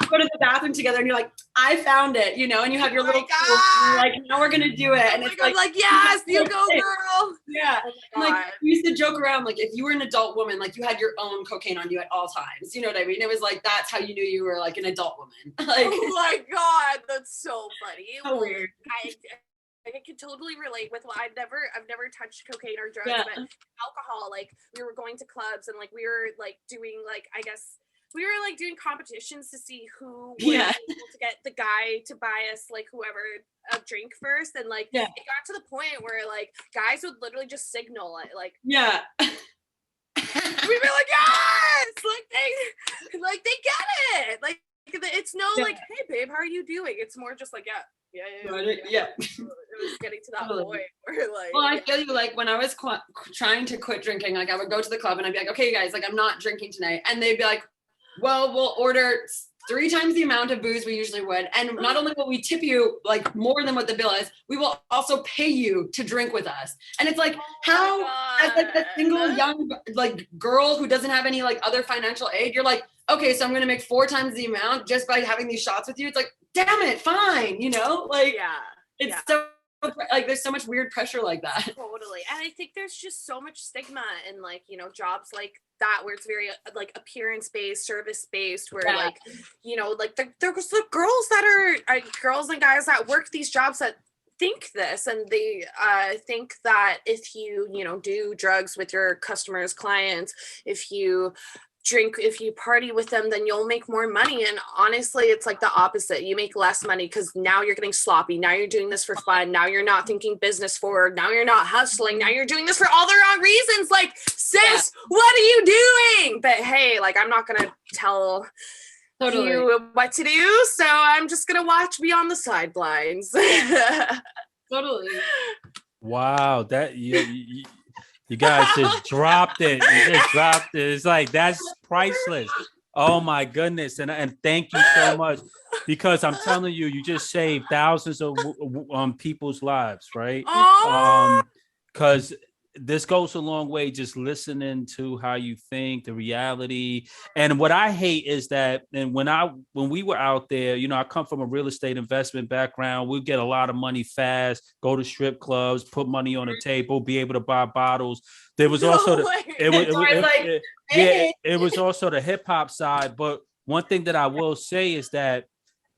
You go to the bathroom together and you're like, I found it, you know, and you have your little tool, and you're like, now we're gonna do it. And it's like yes, you go, girl. Yeah. And like we used to joke around, like if you were an adult woman, like you had your own cocaine on you at all times. You know what I mean? It was like that's how you knew you were like an adult woman. Like, oh my God, that's so funny. So weird. I can totally relate with. Well, I've never touched cocaine or drugs, but alcohol. Like we were going to clubs and like we were like doing like, I guess we were like doing competitions to see who would be able to get the guy to buy us like whoever a drink first, and like it got to the point where like guys would literally just signal it, like we'd be like yes, like they get it, like it's no like hey babe, how are you doing? It's more just like yeah. It was getting to that point where like. Well, I feel you. Like when I was trying to quit drinking, like I would go to the club and I'd be like, okay, you guys, like I'm not drinking tonight, and they'd be like, well, we'll order 3 times the amount of booze we usually would. And not only will we tip you like more than what the bill is, we will also pay you to drink with us. And it's like, how, as like a single young like girl who doesn't have any like other financial aid, you're like, okay, so I'm going to make 4 times the amount just by having these shots with you. It's like, damn it, fine. You know, like, it's so like there's so much weird pressure like that. Totally. And I think there's just so much stigma in like, you know, jobs like that where it's very like appearance based, service based, where like, you know, like there's the girls that are girls and guys that work these jobs that think this, and they think that if you know, do drugs with your customers, clients, if you drink, if you party with them, then you'll make more money. And honestly, it's like the opposite. You make less money because now you're getting sloppy. Now you're doing this for fun. Now you're not thinking business forward. Now you're not hustling. Now you're doing this for all the wrong reasons. Like, sis, what are you doing? But hey, like, I'm not gonna tell you what to do, so I'm just gonna watch me on the sidelines. Totally. Wow, that you guys just dropped it. You just dropped it. It's like, that's priceless. Oh my goodness. And thank you so much, because I'm telling you, you just saved thousands of people's lives, right? Because this goes a long way, just listening to how you think, the reality. And what I hate is that, and when we were out there, you know, I come from a real estate investment background. We get a lot of money fast, go to strip clubs, put money on the table, be able to buy bottles. There was also it was also the hip hop side. But one thing that I will say is that,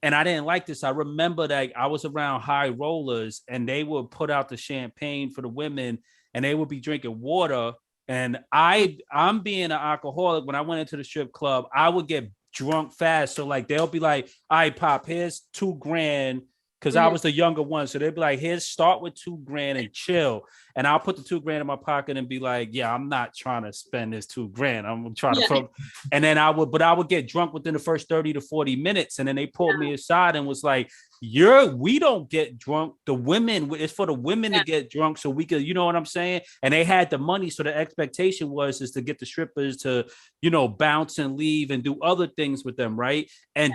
and I didn't like this, I remember that I was around high rollers and they would put out the champagne for the women, and they would be drinking water. And I'm being an alcoholic. When I went into the strip club, I would get drunk fast. So like, they'll be like, all right, Pop, here's $2,000. Cause I was the younger one. So they'd be like, here's, start with $2,000 and chill. And I'll put the $2,000 in my pocket and be like, yeah, I'm not trying to spend this $2,000. I'm trying to, and then I would get drunk within the first 30 to 40 minutes. And then they pulled me aside and was like, we don't get drunk. The women, it's for the women to get drunk so we could, you know what I'm saying? And they had the money. So the expectation was to get the strippers to, you know, bounce and leave and do other things with them. Right. And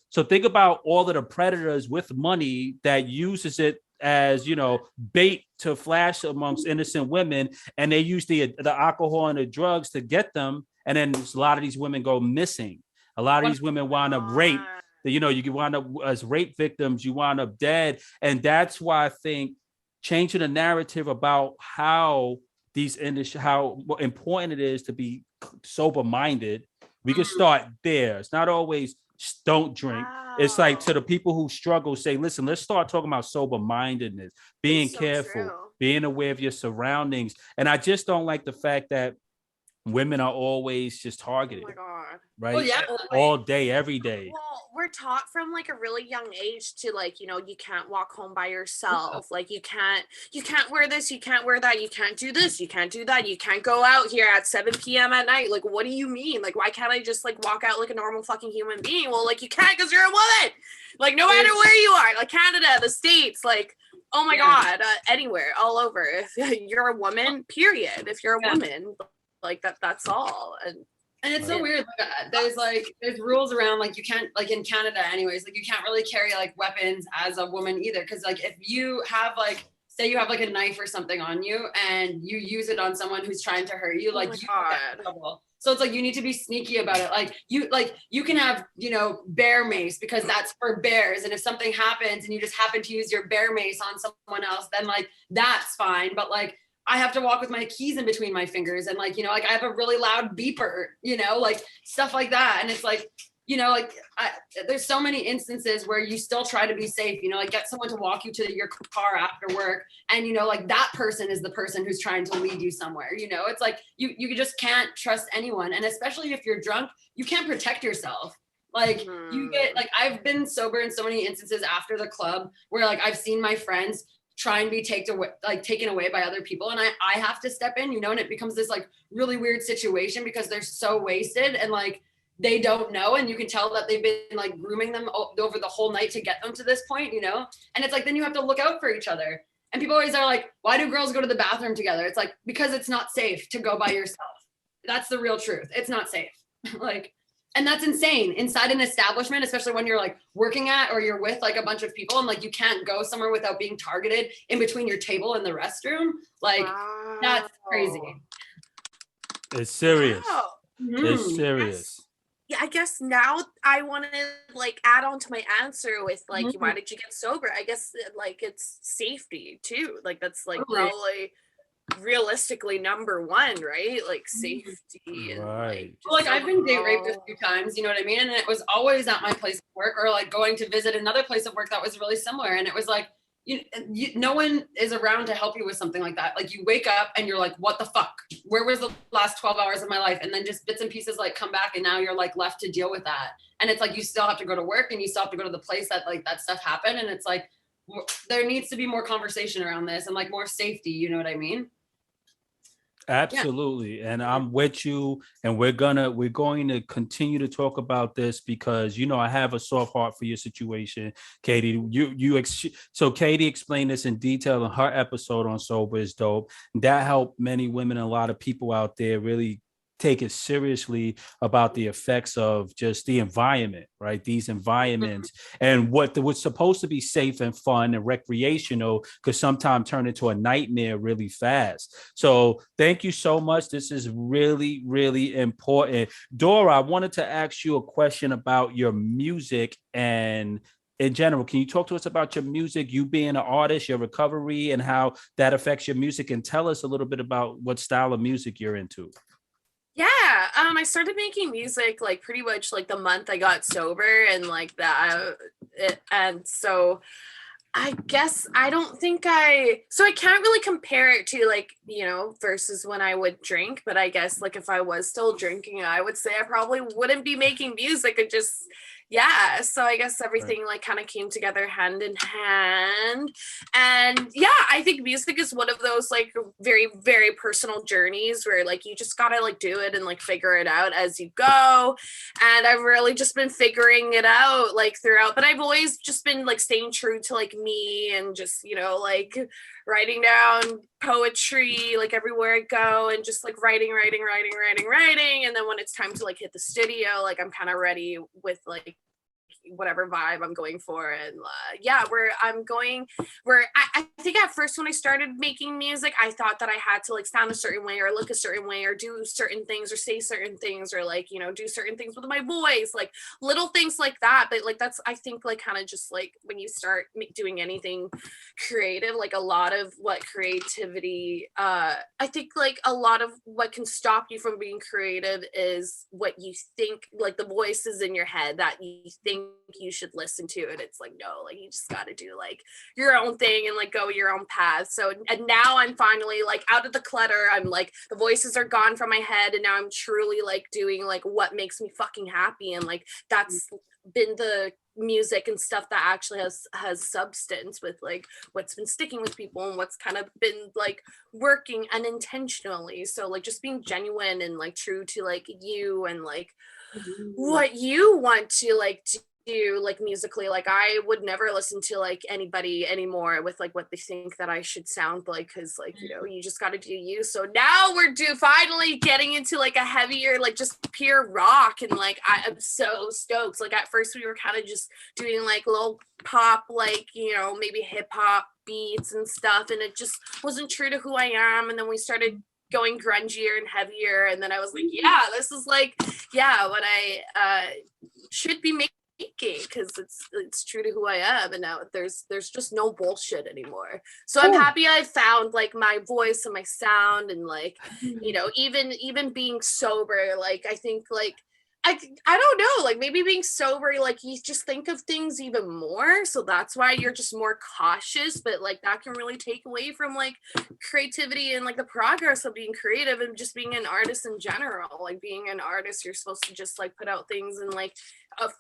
so think about all of the predators with money that uses it as, you know, bait to flash amongst innocent women. And they use the alcohol and the drugs to get them. And then a lot of these women go missing. A lot of these women wind up raped. You know, you can wind up as rape victims, you wind up dead. And that's why I think changing the narrative about how how important it is to be sober-minded, we can start there. It's not always don't drink. It's like, to the people who struggle, say, listen, let's start talking about sober-mindedness, being careful, being aware of your surroundings. And I just don't like the fact that women are always just targeted. Oh my God. Right? Well, yeah. All day, every day. Well, we're taught from like a really young age to like, you know, you can't walk home by yourself. Like you can't wear this, you can't wear that, you can't do this, you can't do that, you can't go out here at 7 p.m. at night. Like, what do you mean? Like, why can't I just like walk out like a normal fucking human being? Well, like you can't because you're a woman. Like, no matter where you are, like Canada, the States, like, oh my God, anywhere, all over. If you're a woman, period. If you're a woman, like that's all. And it's so weird. There's rules around, like, you can't, like in Canada anyways, like you can't really carry like weapons as a woman either. Cause like if you have like, say you have like a knife or something on you and you use it on someone who's trying to hurt you, like you get in trouble. So it's like, you need to be sneaky about it. Like you can have, you know, bear mace because that's for bears. And if something happens and you just happen to use your bear mace on someone else, then like, that's fine. But like, I have to walk with my keys in between my fingers, and like, you know, like I have a really loud beeper, you know, like stuff like that. And it's like, you know, like there's so many instances where you still try to be safe, you know, like get someone to walk you to your car after work. And, you know, like that person is the person who's trying to lead you somewhere, you know, it's like, you just can't trust anyone. And especially if you're drunk, you can't protect yourself. Like you get, like, I've been sober in so many instances after the club where like, I've seen my friends try and be taken away by other people. And I have to step in, you know, and it becomes this like really weird situation because they're so wasted and like, they don't know. And you can tell that they've been like grooming them over the whole night to get them to this point, you know? And it's like, then you have to look out for each other. And people always are like, why do girls go to the bathroom together? It's like, because it's not safe to go by yourself. That's the real truth. It's not safe. Like, And that's insane inside an establishment, especially when you're like working at or you're with like a bunch of people and like you can't go somewhere without being targeted in between your table and the restroom. Like that's crazy. It's serious. Wow. It's serious. Yeah, I guess now I want to like add on to my answer with like, why did you get sober? I guess like it's safety too. Like that's like probably realistically number one, right? Like safety and like I've been date raped a few times, you know what I mean? And it was always at my place of work or like going to visit another place of work that was really similar. And it was like, no one is around to help you with something like that. Like you wake up and you're like, what the fuck? Where was the last 12 hours of my life? And then just bits and pieces like come back and now you're like left to deal with that. And it's like, you still have to go to work and you still have to go to the place that like that stuff happened. And it's like, there needs to be more conversation around this and like more safety. You know what I mean? Absolutely. And I'm with you, and we're going to continue to talk about this because, you know, I have a soft heart for your situation, Katie. So Katie explained this in detail in her episode on Sober is Dope. That helped many women, a lot of people out there really take it seriously about the effects of just the environment, right? These environments and what was supposed to be safe and fun and recreational could sometimes turn into a nightmare really fast. So thank you so much. This is really, really important. Dora, I wanted to ask you a question about your music and in general. Can you talk to us about your music, you being an artist, your recovery, and how that affects your music? And tell us a little bit about what style of music you're into. Yeah, I started making music like pretty much like the month I got sober and like that. And so I guess I can't really compare it to like, you know, versus when I would drink. But I guess like if I was still drinking, I would say I probably wouldn't be making music and just, yeah. So I guess everything like kind of came together hand in hand. And yeah, I think music is one of those like very, very personal journeys where like you just gotta like do it and like figure it out as you go. And I've really just been figuring it out like throughout, but I've always just been like staying true to like me and just, you know, like writing down poetry like everywhere I go and just like writing. And then when it's time to like hit the studio, like I'm kind of ready with like whatever vibe I'm going for. And I think at first when I started making music, I thought that I had to like sound a certain way or look a certain way or do certain things or say certain things or like, you know, do certain things with my voice, like little things like that. But like that's, I think like kind of just like when you start doing anything creative, like a lot of what creativity, I think like a lot of what can stop you from being creative is what you think, like the voices in your head that you think you should listen to. And it's like, no, like you just got to do like your own thing and like go your own path. So, and now I'm finally like out of the clutter. I'm like, the voices are gone from my head. And now I'm truly like doing like what makes me fucking happy. And like, that's been the music and stuff that actually has substance with like what's been sticking with people and what's kind of been like working unintentionally. So like just being genuine and like true to like you and like what you want to like do like musically. Like I would never listen to like anybody anymore with like what they think that I should sound like, because like, you know, you just got to do you. So now we're finally getting into like a heavier like just pure rock, and like I'm so stoked. Like at first we were kind of just doing like little pop, like, you know, maybe hip hop beats and stuff, and it just wasn't true to who I am. And then we started going grungier and heavier, and then I was like, yeah, this is like, yeah, what I should be making, because it's true to who I am. And now there's just no bullshit anymore. So I'm happy I found like my voice and my sound, and like, you know, even being sober, like I think like I don't know, like maybe being sober, like you just think of things even more, so that's why you're just more cautious. But like that can really take away from like creativity and like the progress of being creative and just being an artist in general. Like being an artist, you're supposed to just like put out things and like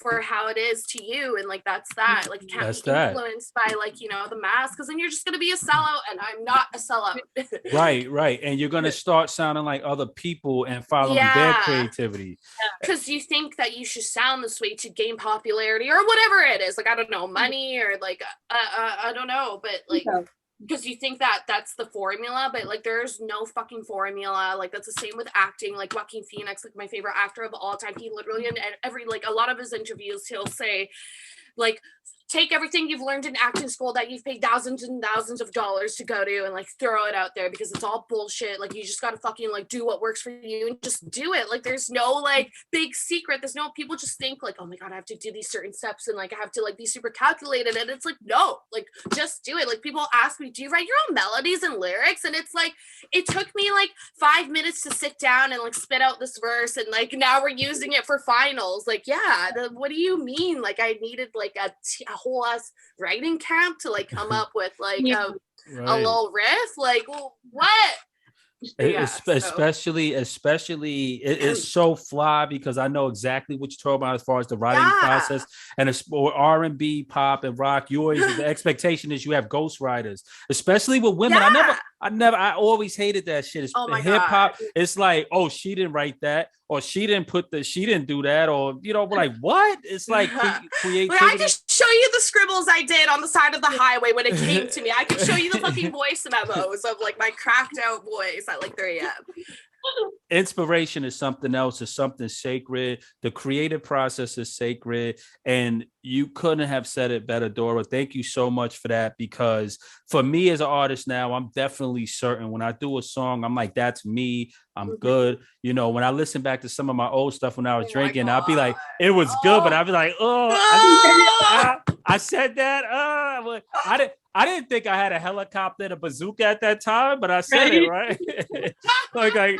for how it is to you, and like that's that. Like you can't be influenced by like, you know, the mass, because then you're just gonna be a sellout, and I'm not a sellout. right, and you're gonna start sounding like other people and following their creativity, because you think that you should sound this way to gain popularity or whatever it is, like I don't know, money or like I don't know, but like because you think that that's the formula, but like there's no fucking formula. Like that's the same with acting. Like Joaquin Phoenix, like my favorite actor of all time, he literally in every, like a lot of his interviews, he'll say like, take everything you've learned in acting school that you've paid thousands and thousands of dollars to go to and like throw it out there because it's all bullshit. Like you just gotta fucking like do what works for you and just do it. Like there's no like big secret. There's no, people just think like, oh my God, I have to do these certain steps and like I have to like be super calculated. And it's like, no, like just do it. Like people ask me, do you write your own melodies and lyrics? And it's like, it took me like 5 minutes to sit down and like spit out this verse and like now we're using it for finals. Like, yeah, what do you mean? Like I needed like a whole ass writing camp to like come up with like a little riff. Like, well, what? Yeah, especially it's so fly because I know exactly what you're talking about as far as the writing process, and it's R&B, pop, and rock. You always the expectation is you have ghostwriters, especially with women. I always hated that shit. It's hip hop. It's like, oh, she didn't write that, or she didn't do that, or like what? It's like creativity. Like, I can show you the scribbles I did on the side of the highway when it came to me. I can show you the fucking voice memos of like my cracked out voice at like 3 a.m. Inspiration is something else, is something sacred. The creative process is sacred, and you couldn't have said it better, Dora. Thank you so much for that, because for me as an artist now, I'm definitely certain when I do a song, I'm like, that's me. I'm good. When I listen back to some of my old stuff when I was drinking, I'll be like, it was good, but I'll be like, I said that. I didn't think I had a helicopter and a bazooka at that time, but I said it, right? like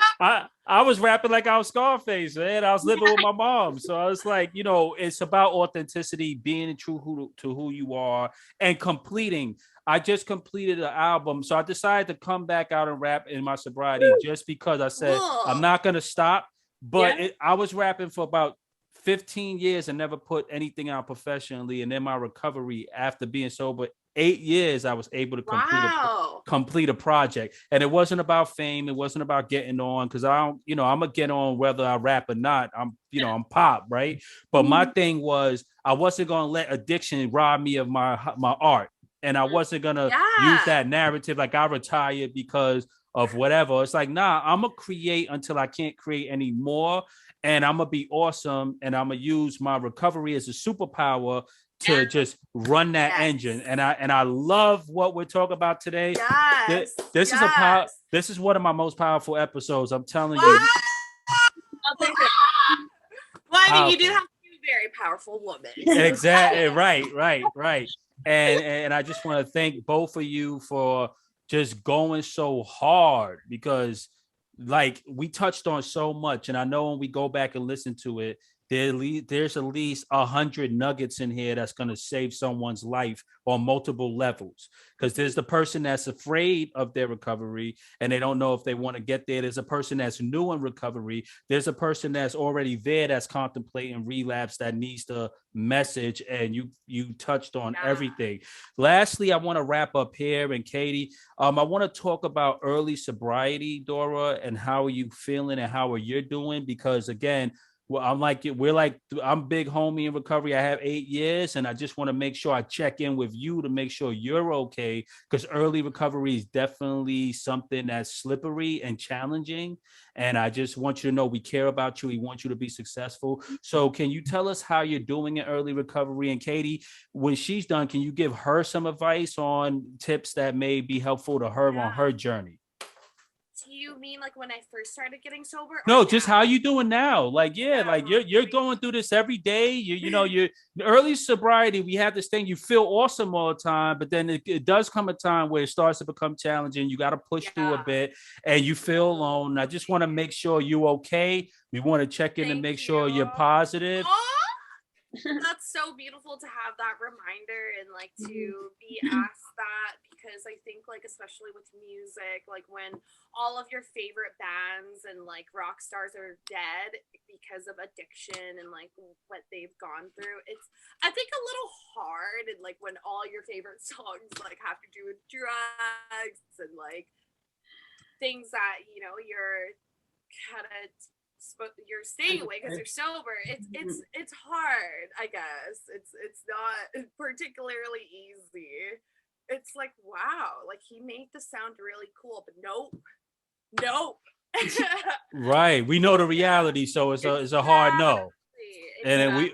I was rapping like I was Scarface, man. I was living with my mom. So I was like, it's about authenticity, being true to who you are, and completing. I just completed an album, so I decided to come back out and rap in my sobriety just because I said I'm not going to stop. But I was rapping for about 15 years and never put anything out professionally. And then my recovery after being sober 8 years, I was able to complete a project. And it wasn't about fame. It wasn't about getting on, because I'm gonna get on whether I rap or not. I'm pop, right? But my thing was, I wasn't gonna let addiction rob me of my art. And I wasn't gonna use that narrative like I retired because of whatever. It's like, nah, I'm gonna create until I can't create anymore. And I'm gonna be awesome. And I'm gonna use my recovery as a superpower to just run that engine. And I love what we're talking about today. This is one of my most powerful episodes. I'm telling you. Well, I mean, you do have two very powerful women. Exactly. Right. And I just want to thank both of you for just going so hard, because like we touched on so much, and I know when we go back and listen to it, there's at least 100 nuggets in here that's going to save someone's life on multiple levels. Because there's the person that's afraid of their recovery and they don't know if they want to get there. There's a person that's new in recovery. There's a person that's already there that's contemplating relapse that needs the message, and you touched on everything. Lastly, I want to wrap up here, and Katie, I want to talk about early sobriety, Dora, and how are you feeling and how are you doing? Because again, well, I'm big homie in recovery. I have 8 years, and I just want to make sure I check in with you to make sure you're okay, because early recovery is definitely something that's slippery and challenging. And I just want you to know we care about you. We want you to be successful. So can you tell us how you're doing in early recovery? And Katie, when she's done, can you give her some advice on tips that may be helpful to her on her journey? Do you mean like when I first started getting sober? No, just how you doing now. Like, like you're going through this every day. You're early sobriety. We have this thing, you feel awesome all the time, but then it does come a time where it starts to become challenging. You got to push through a bit and you feel alone. I just want to make sure you're okay. We want to check in and make sure you're positive. That's so beautiful to have that reminder and like to be asked that, because I think like especially with music, like when all of your favorite bands and like rock stars are dead because of addiction and like what they've gone through, it's I think a little hard, and like when all your favorite songs like have to do with drugs and like things that you're kind of you're staying away because you're sober. It's hard, I guess. It's not particularly easy. it's like, wow, like he made this sound really cool, but nope. Right. We know the reality, so it's a hard no. And then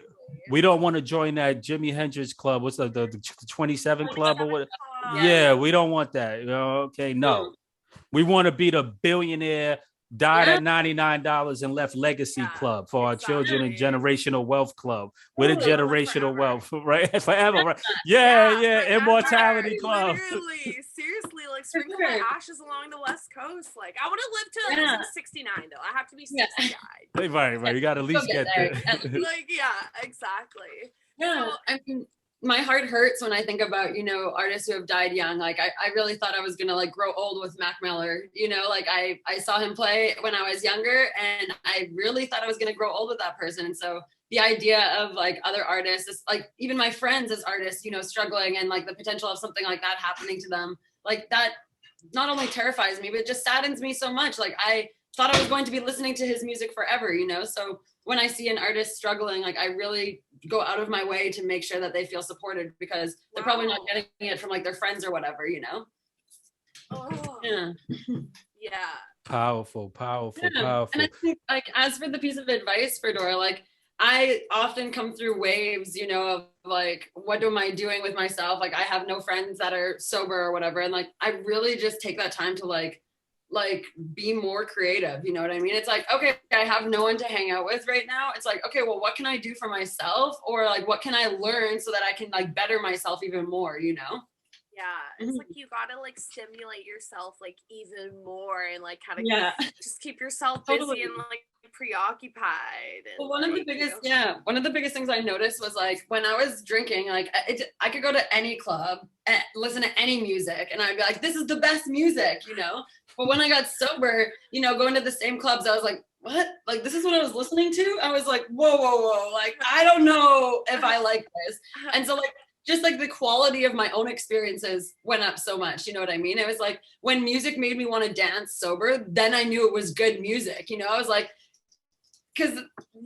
we don't want to join that Jimi Hendrix club. What's the 27 club or what? Yeah, we don't want that. Okay, no. We want to be the billionaire, died at $99 and left legacy club for our children and generational wealth club. We're the generational wealth, right? Forever, right? Yeah, immortality club. Literally, seriously, like sprinkle my ashes along the West Coast. Like I want to live till I was 69 though. I have to be 69. Right. You got to at least get there. Like, yeah, exactly. Yeah, I mean, my heart hurts when I think about, artists who have died young. Like I really thought I was gonna like grow old with Mac Miller. Like I saw him play when I was younger, and I really thought I was gonna grow old with that person. And so the idea of like other artists, like even my friends as artists, struggling, and like the potential of something like that happening to them, like that not only terrifies me, but it just saddens me so much. Like I thought I was going to be listening to his music forever, So when I see an artist struggling, like I really go out of my way to make sure that they feel supported, because they're probably not getting it from like their friends or whatever, Oh. Yeah. Powerful. And I think like as for the piece of advice for Dora, like I often come through waves, of like, what am I doing with myself? Like I have no friends that are sober or whatever. And like, I really just take that time to like be more creative. You know what I mean? It's like, okay, I have no one to hang out with right now. It's like, okay, well, what can I do for myself? Or like, what can I learn so that I can like better myself even more, Yeah. It's like, you gotta like stimulate yourself like even more, and like kind of just keep yourself busy and like preoccupied. And, well, one of the biggest things I noticed was like when I was drinking, like I could go to any club and listen to any music, and I'd be like, this is the best music, But when I got sober, going to the same clubs, I was like, what? Like, this is what I was listening to? I was like, whoa. Like, I don't know if I like this. And so like, just like the quality of my own experiences went up so much. You know what I mean? It was like when music made me want to dance sober, then I knew it was good music. I was like, because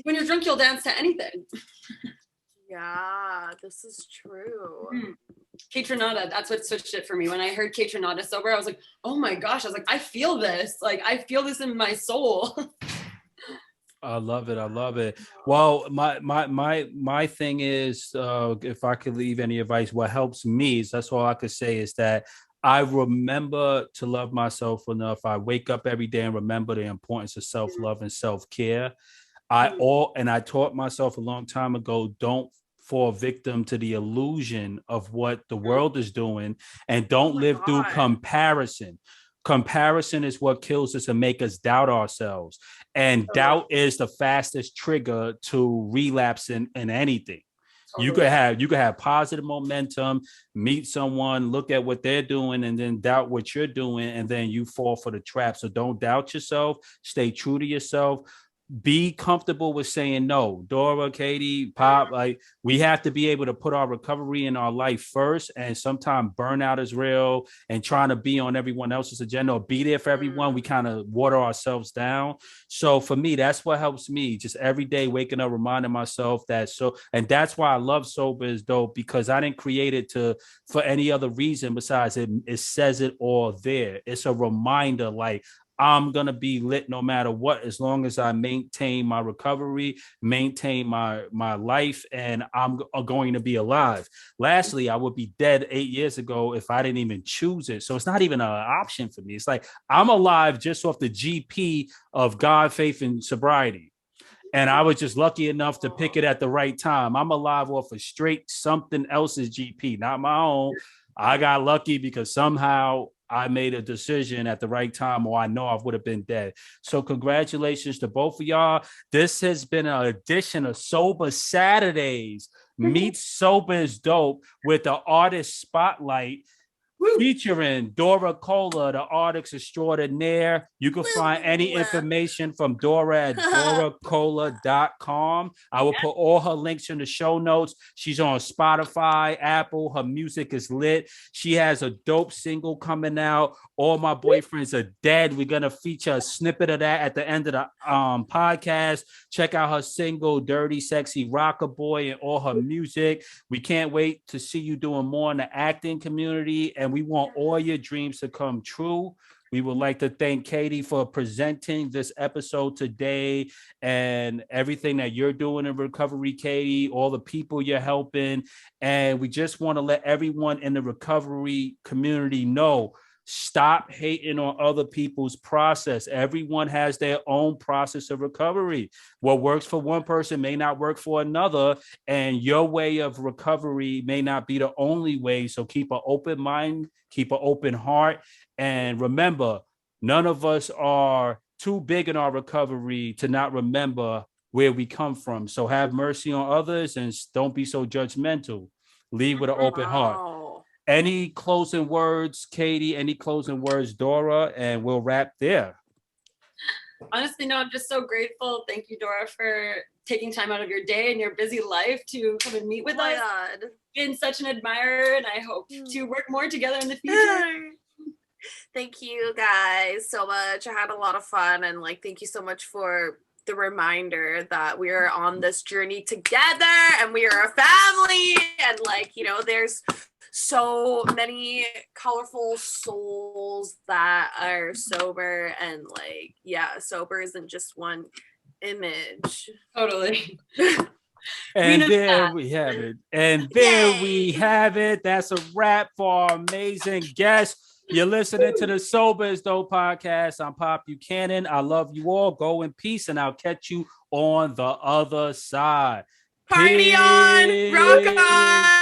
when you're drunk, you'll dance to anything. Yeah, this is true. Kate Renata, that's what switched it for me. When I heard Kate Renata sober, I was like, oh my gosh. I was like, I feel this. Like, I feel this in my soul. I love it. Well, my thing is, if I could leave any advice, what helps me, that's all I could say, is that I remember to love myself enough. I wake up every day and remember the importance of self-love and self-care. I taught myself a long time ago, don't fall victim to the illusion of what the world is doing, and don't live through comparison. Comparison is what kills us and make us doubt ourselves. And doubt is the fastest trigger to relapse in anything. You could have positive momentum, meet someone, look at what they're doing, and then doubt what you're doing, and then you fall for the trap. So don't doubt yourself. Stay true to yourself. Be comfortable with saying no. Dora, Katie, Pop, like we have to be able to put our recovery in our life first. And sometimes burnout is real, and trying to be on everyone else's agenda or be there for everyone, we kind of water ourselves down. So for me, that's what helps me. Just every day waking up, reminding myself that. And that's why I love Sober is Dope, because I didn't create it for any other reason besides it says it all there. It's a reminder, like, I'm going to be lit no matter what, as long as I maintain my recovery, maintain my life, and I'm going to be alive. Lastly, I would be dead 8 years ago if I didn't even choose it. So it's not even an option for me. It's like I'm alive just off the GP of God, faith, and sobriety. And I was just lucky enough to pick it at the right time. I'm alive off of straight something else's GP, not my own. I got lucky because somehow I made a decision at the right time, or I know I would have been dead. So congratulations to both of y'all. This has been an edition of Sober Saturdays. Meet Sober is Dope with the artist spotlight. featuring Dora Kola, the artist extraordinaire. You can find any information from Dora at doracola.com. I will put all her links in the show notes. She's on Spotify, Apple. Her music is lit. She has a dope single coming out. All My Boyfriends Are Dead. We're going to feature a snippet of that at the end of the podcast. Check out her single, Dirty Sexy Rocker Boy, and all her music. We can't wait to see you doing more in the acting community, and we want all your dreams to come true. We would like to thank Katie for presenting this episode today and everything that you're doing in recovery, Katie, all the people you're helping. And we just want to let everyone in the recovery community know, stop hating on other people's process. Everyone has their own process of recovery. What works for one person may not work for another, and your way of recovery may not be the only way. So keep an open mind, keep an open heart, and remember, none of us are too big in our recovery to not remember where we come from. So have mercy on others and don't be so judgmental. Leave with an open heart. Any closing words, Katie? Any closing words, Dora? And we'll wrap there. Honestly, no, I'm just so grateful. Thank you, Dora, for taking time out of your day and your busy life to come and meet with us. God. Been such an admirer, and I hope to work more together in the future. Thank you guys so much. I had a lot of fun, and thank you so much for the reminder that we are on this journey together and we are a family, and there's so many colorful souls that are sober, and sober isn't just one image. Totally. And there we have it. And there we have it. That's a wrap for our amazing guest. You're listening to the Sobriety podcast. I'm Pop Buchanan. I love you all. Go in peace, and I'll catch you on the other side. Party on! Rock on!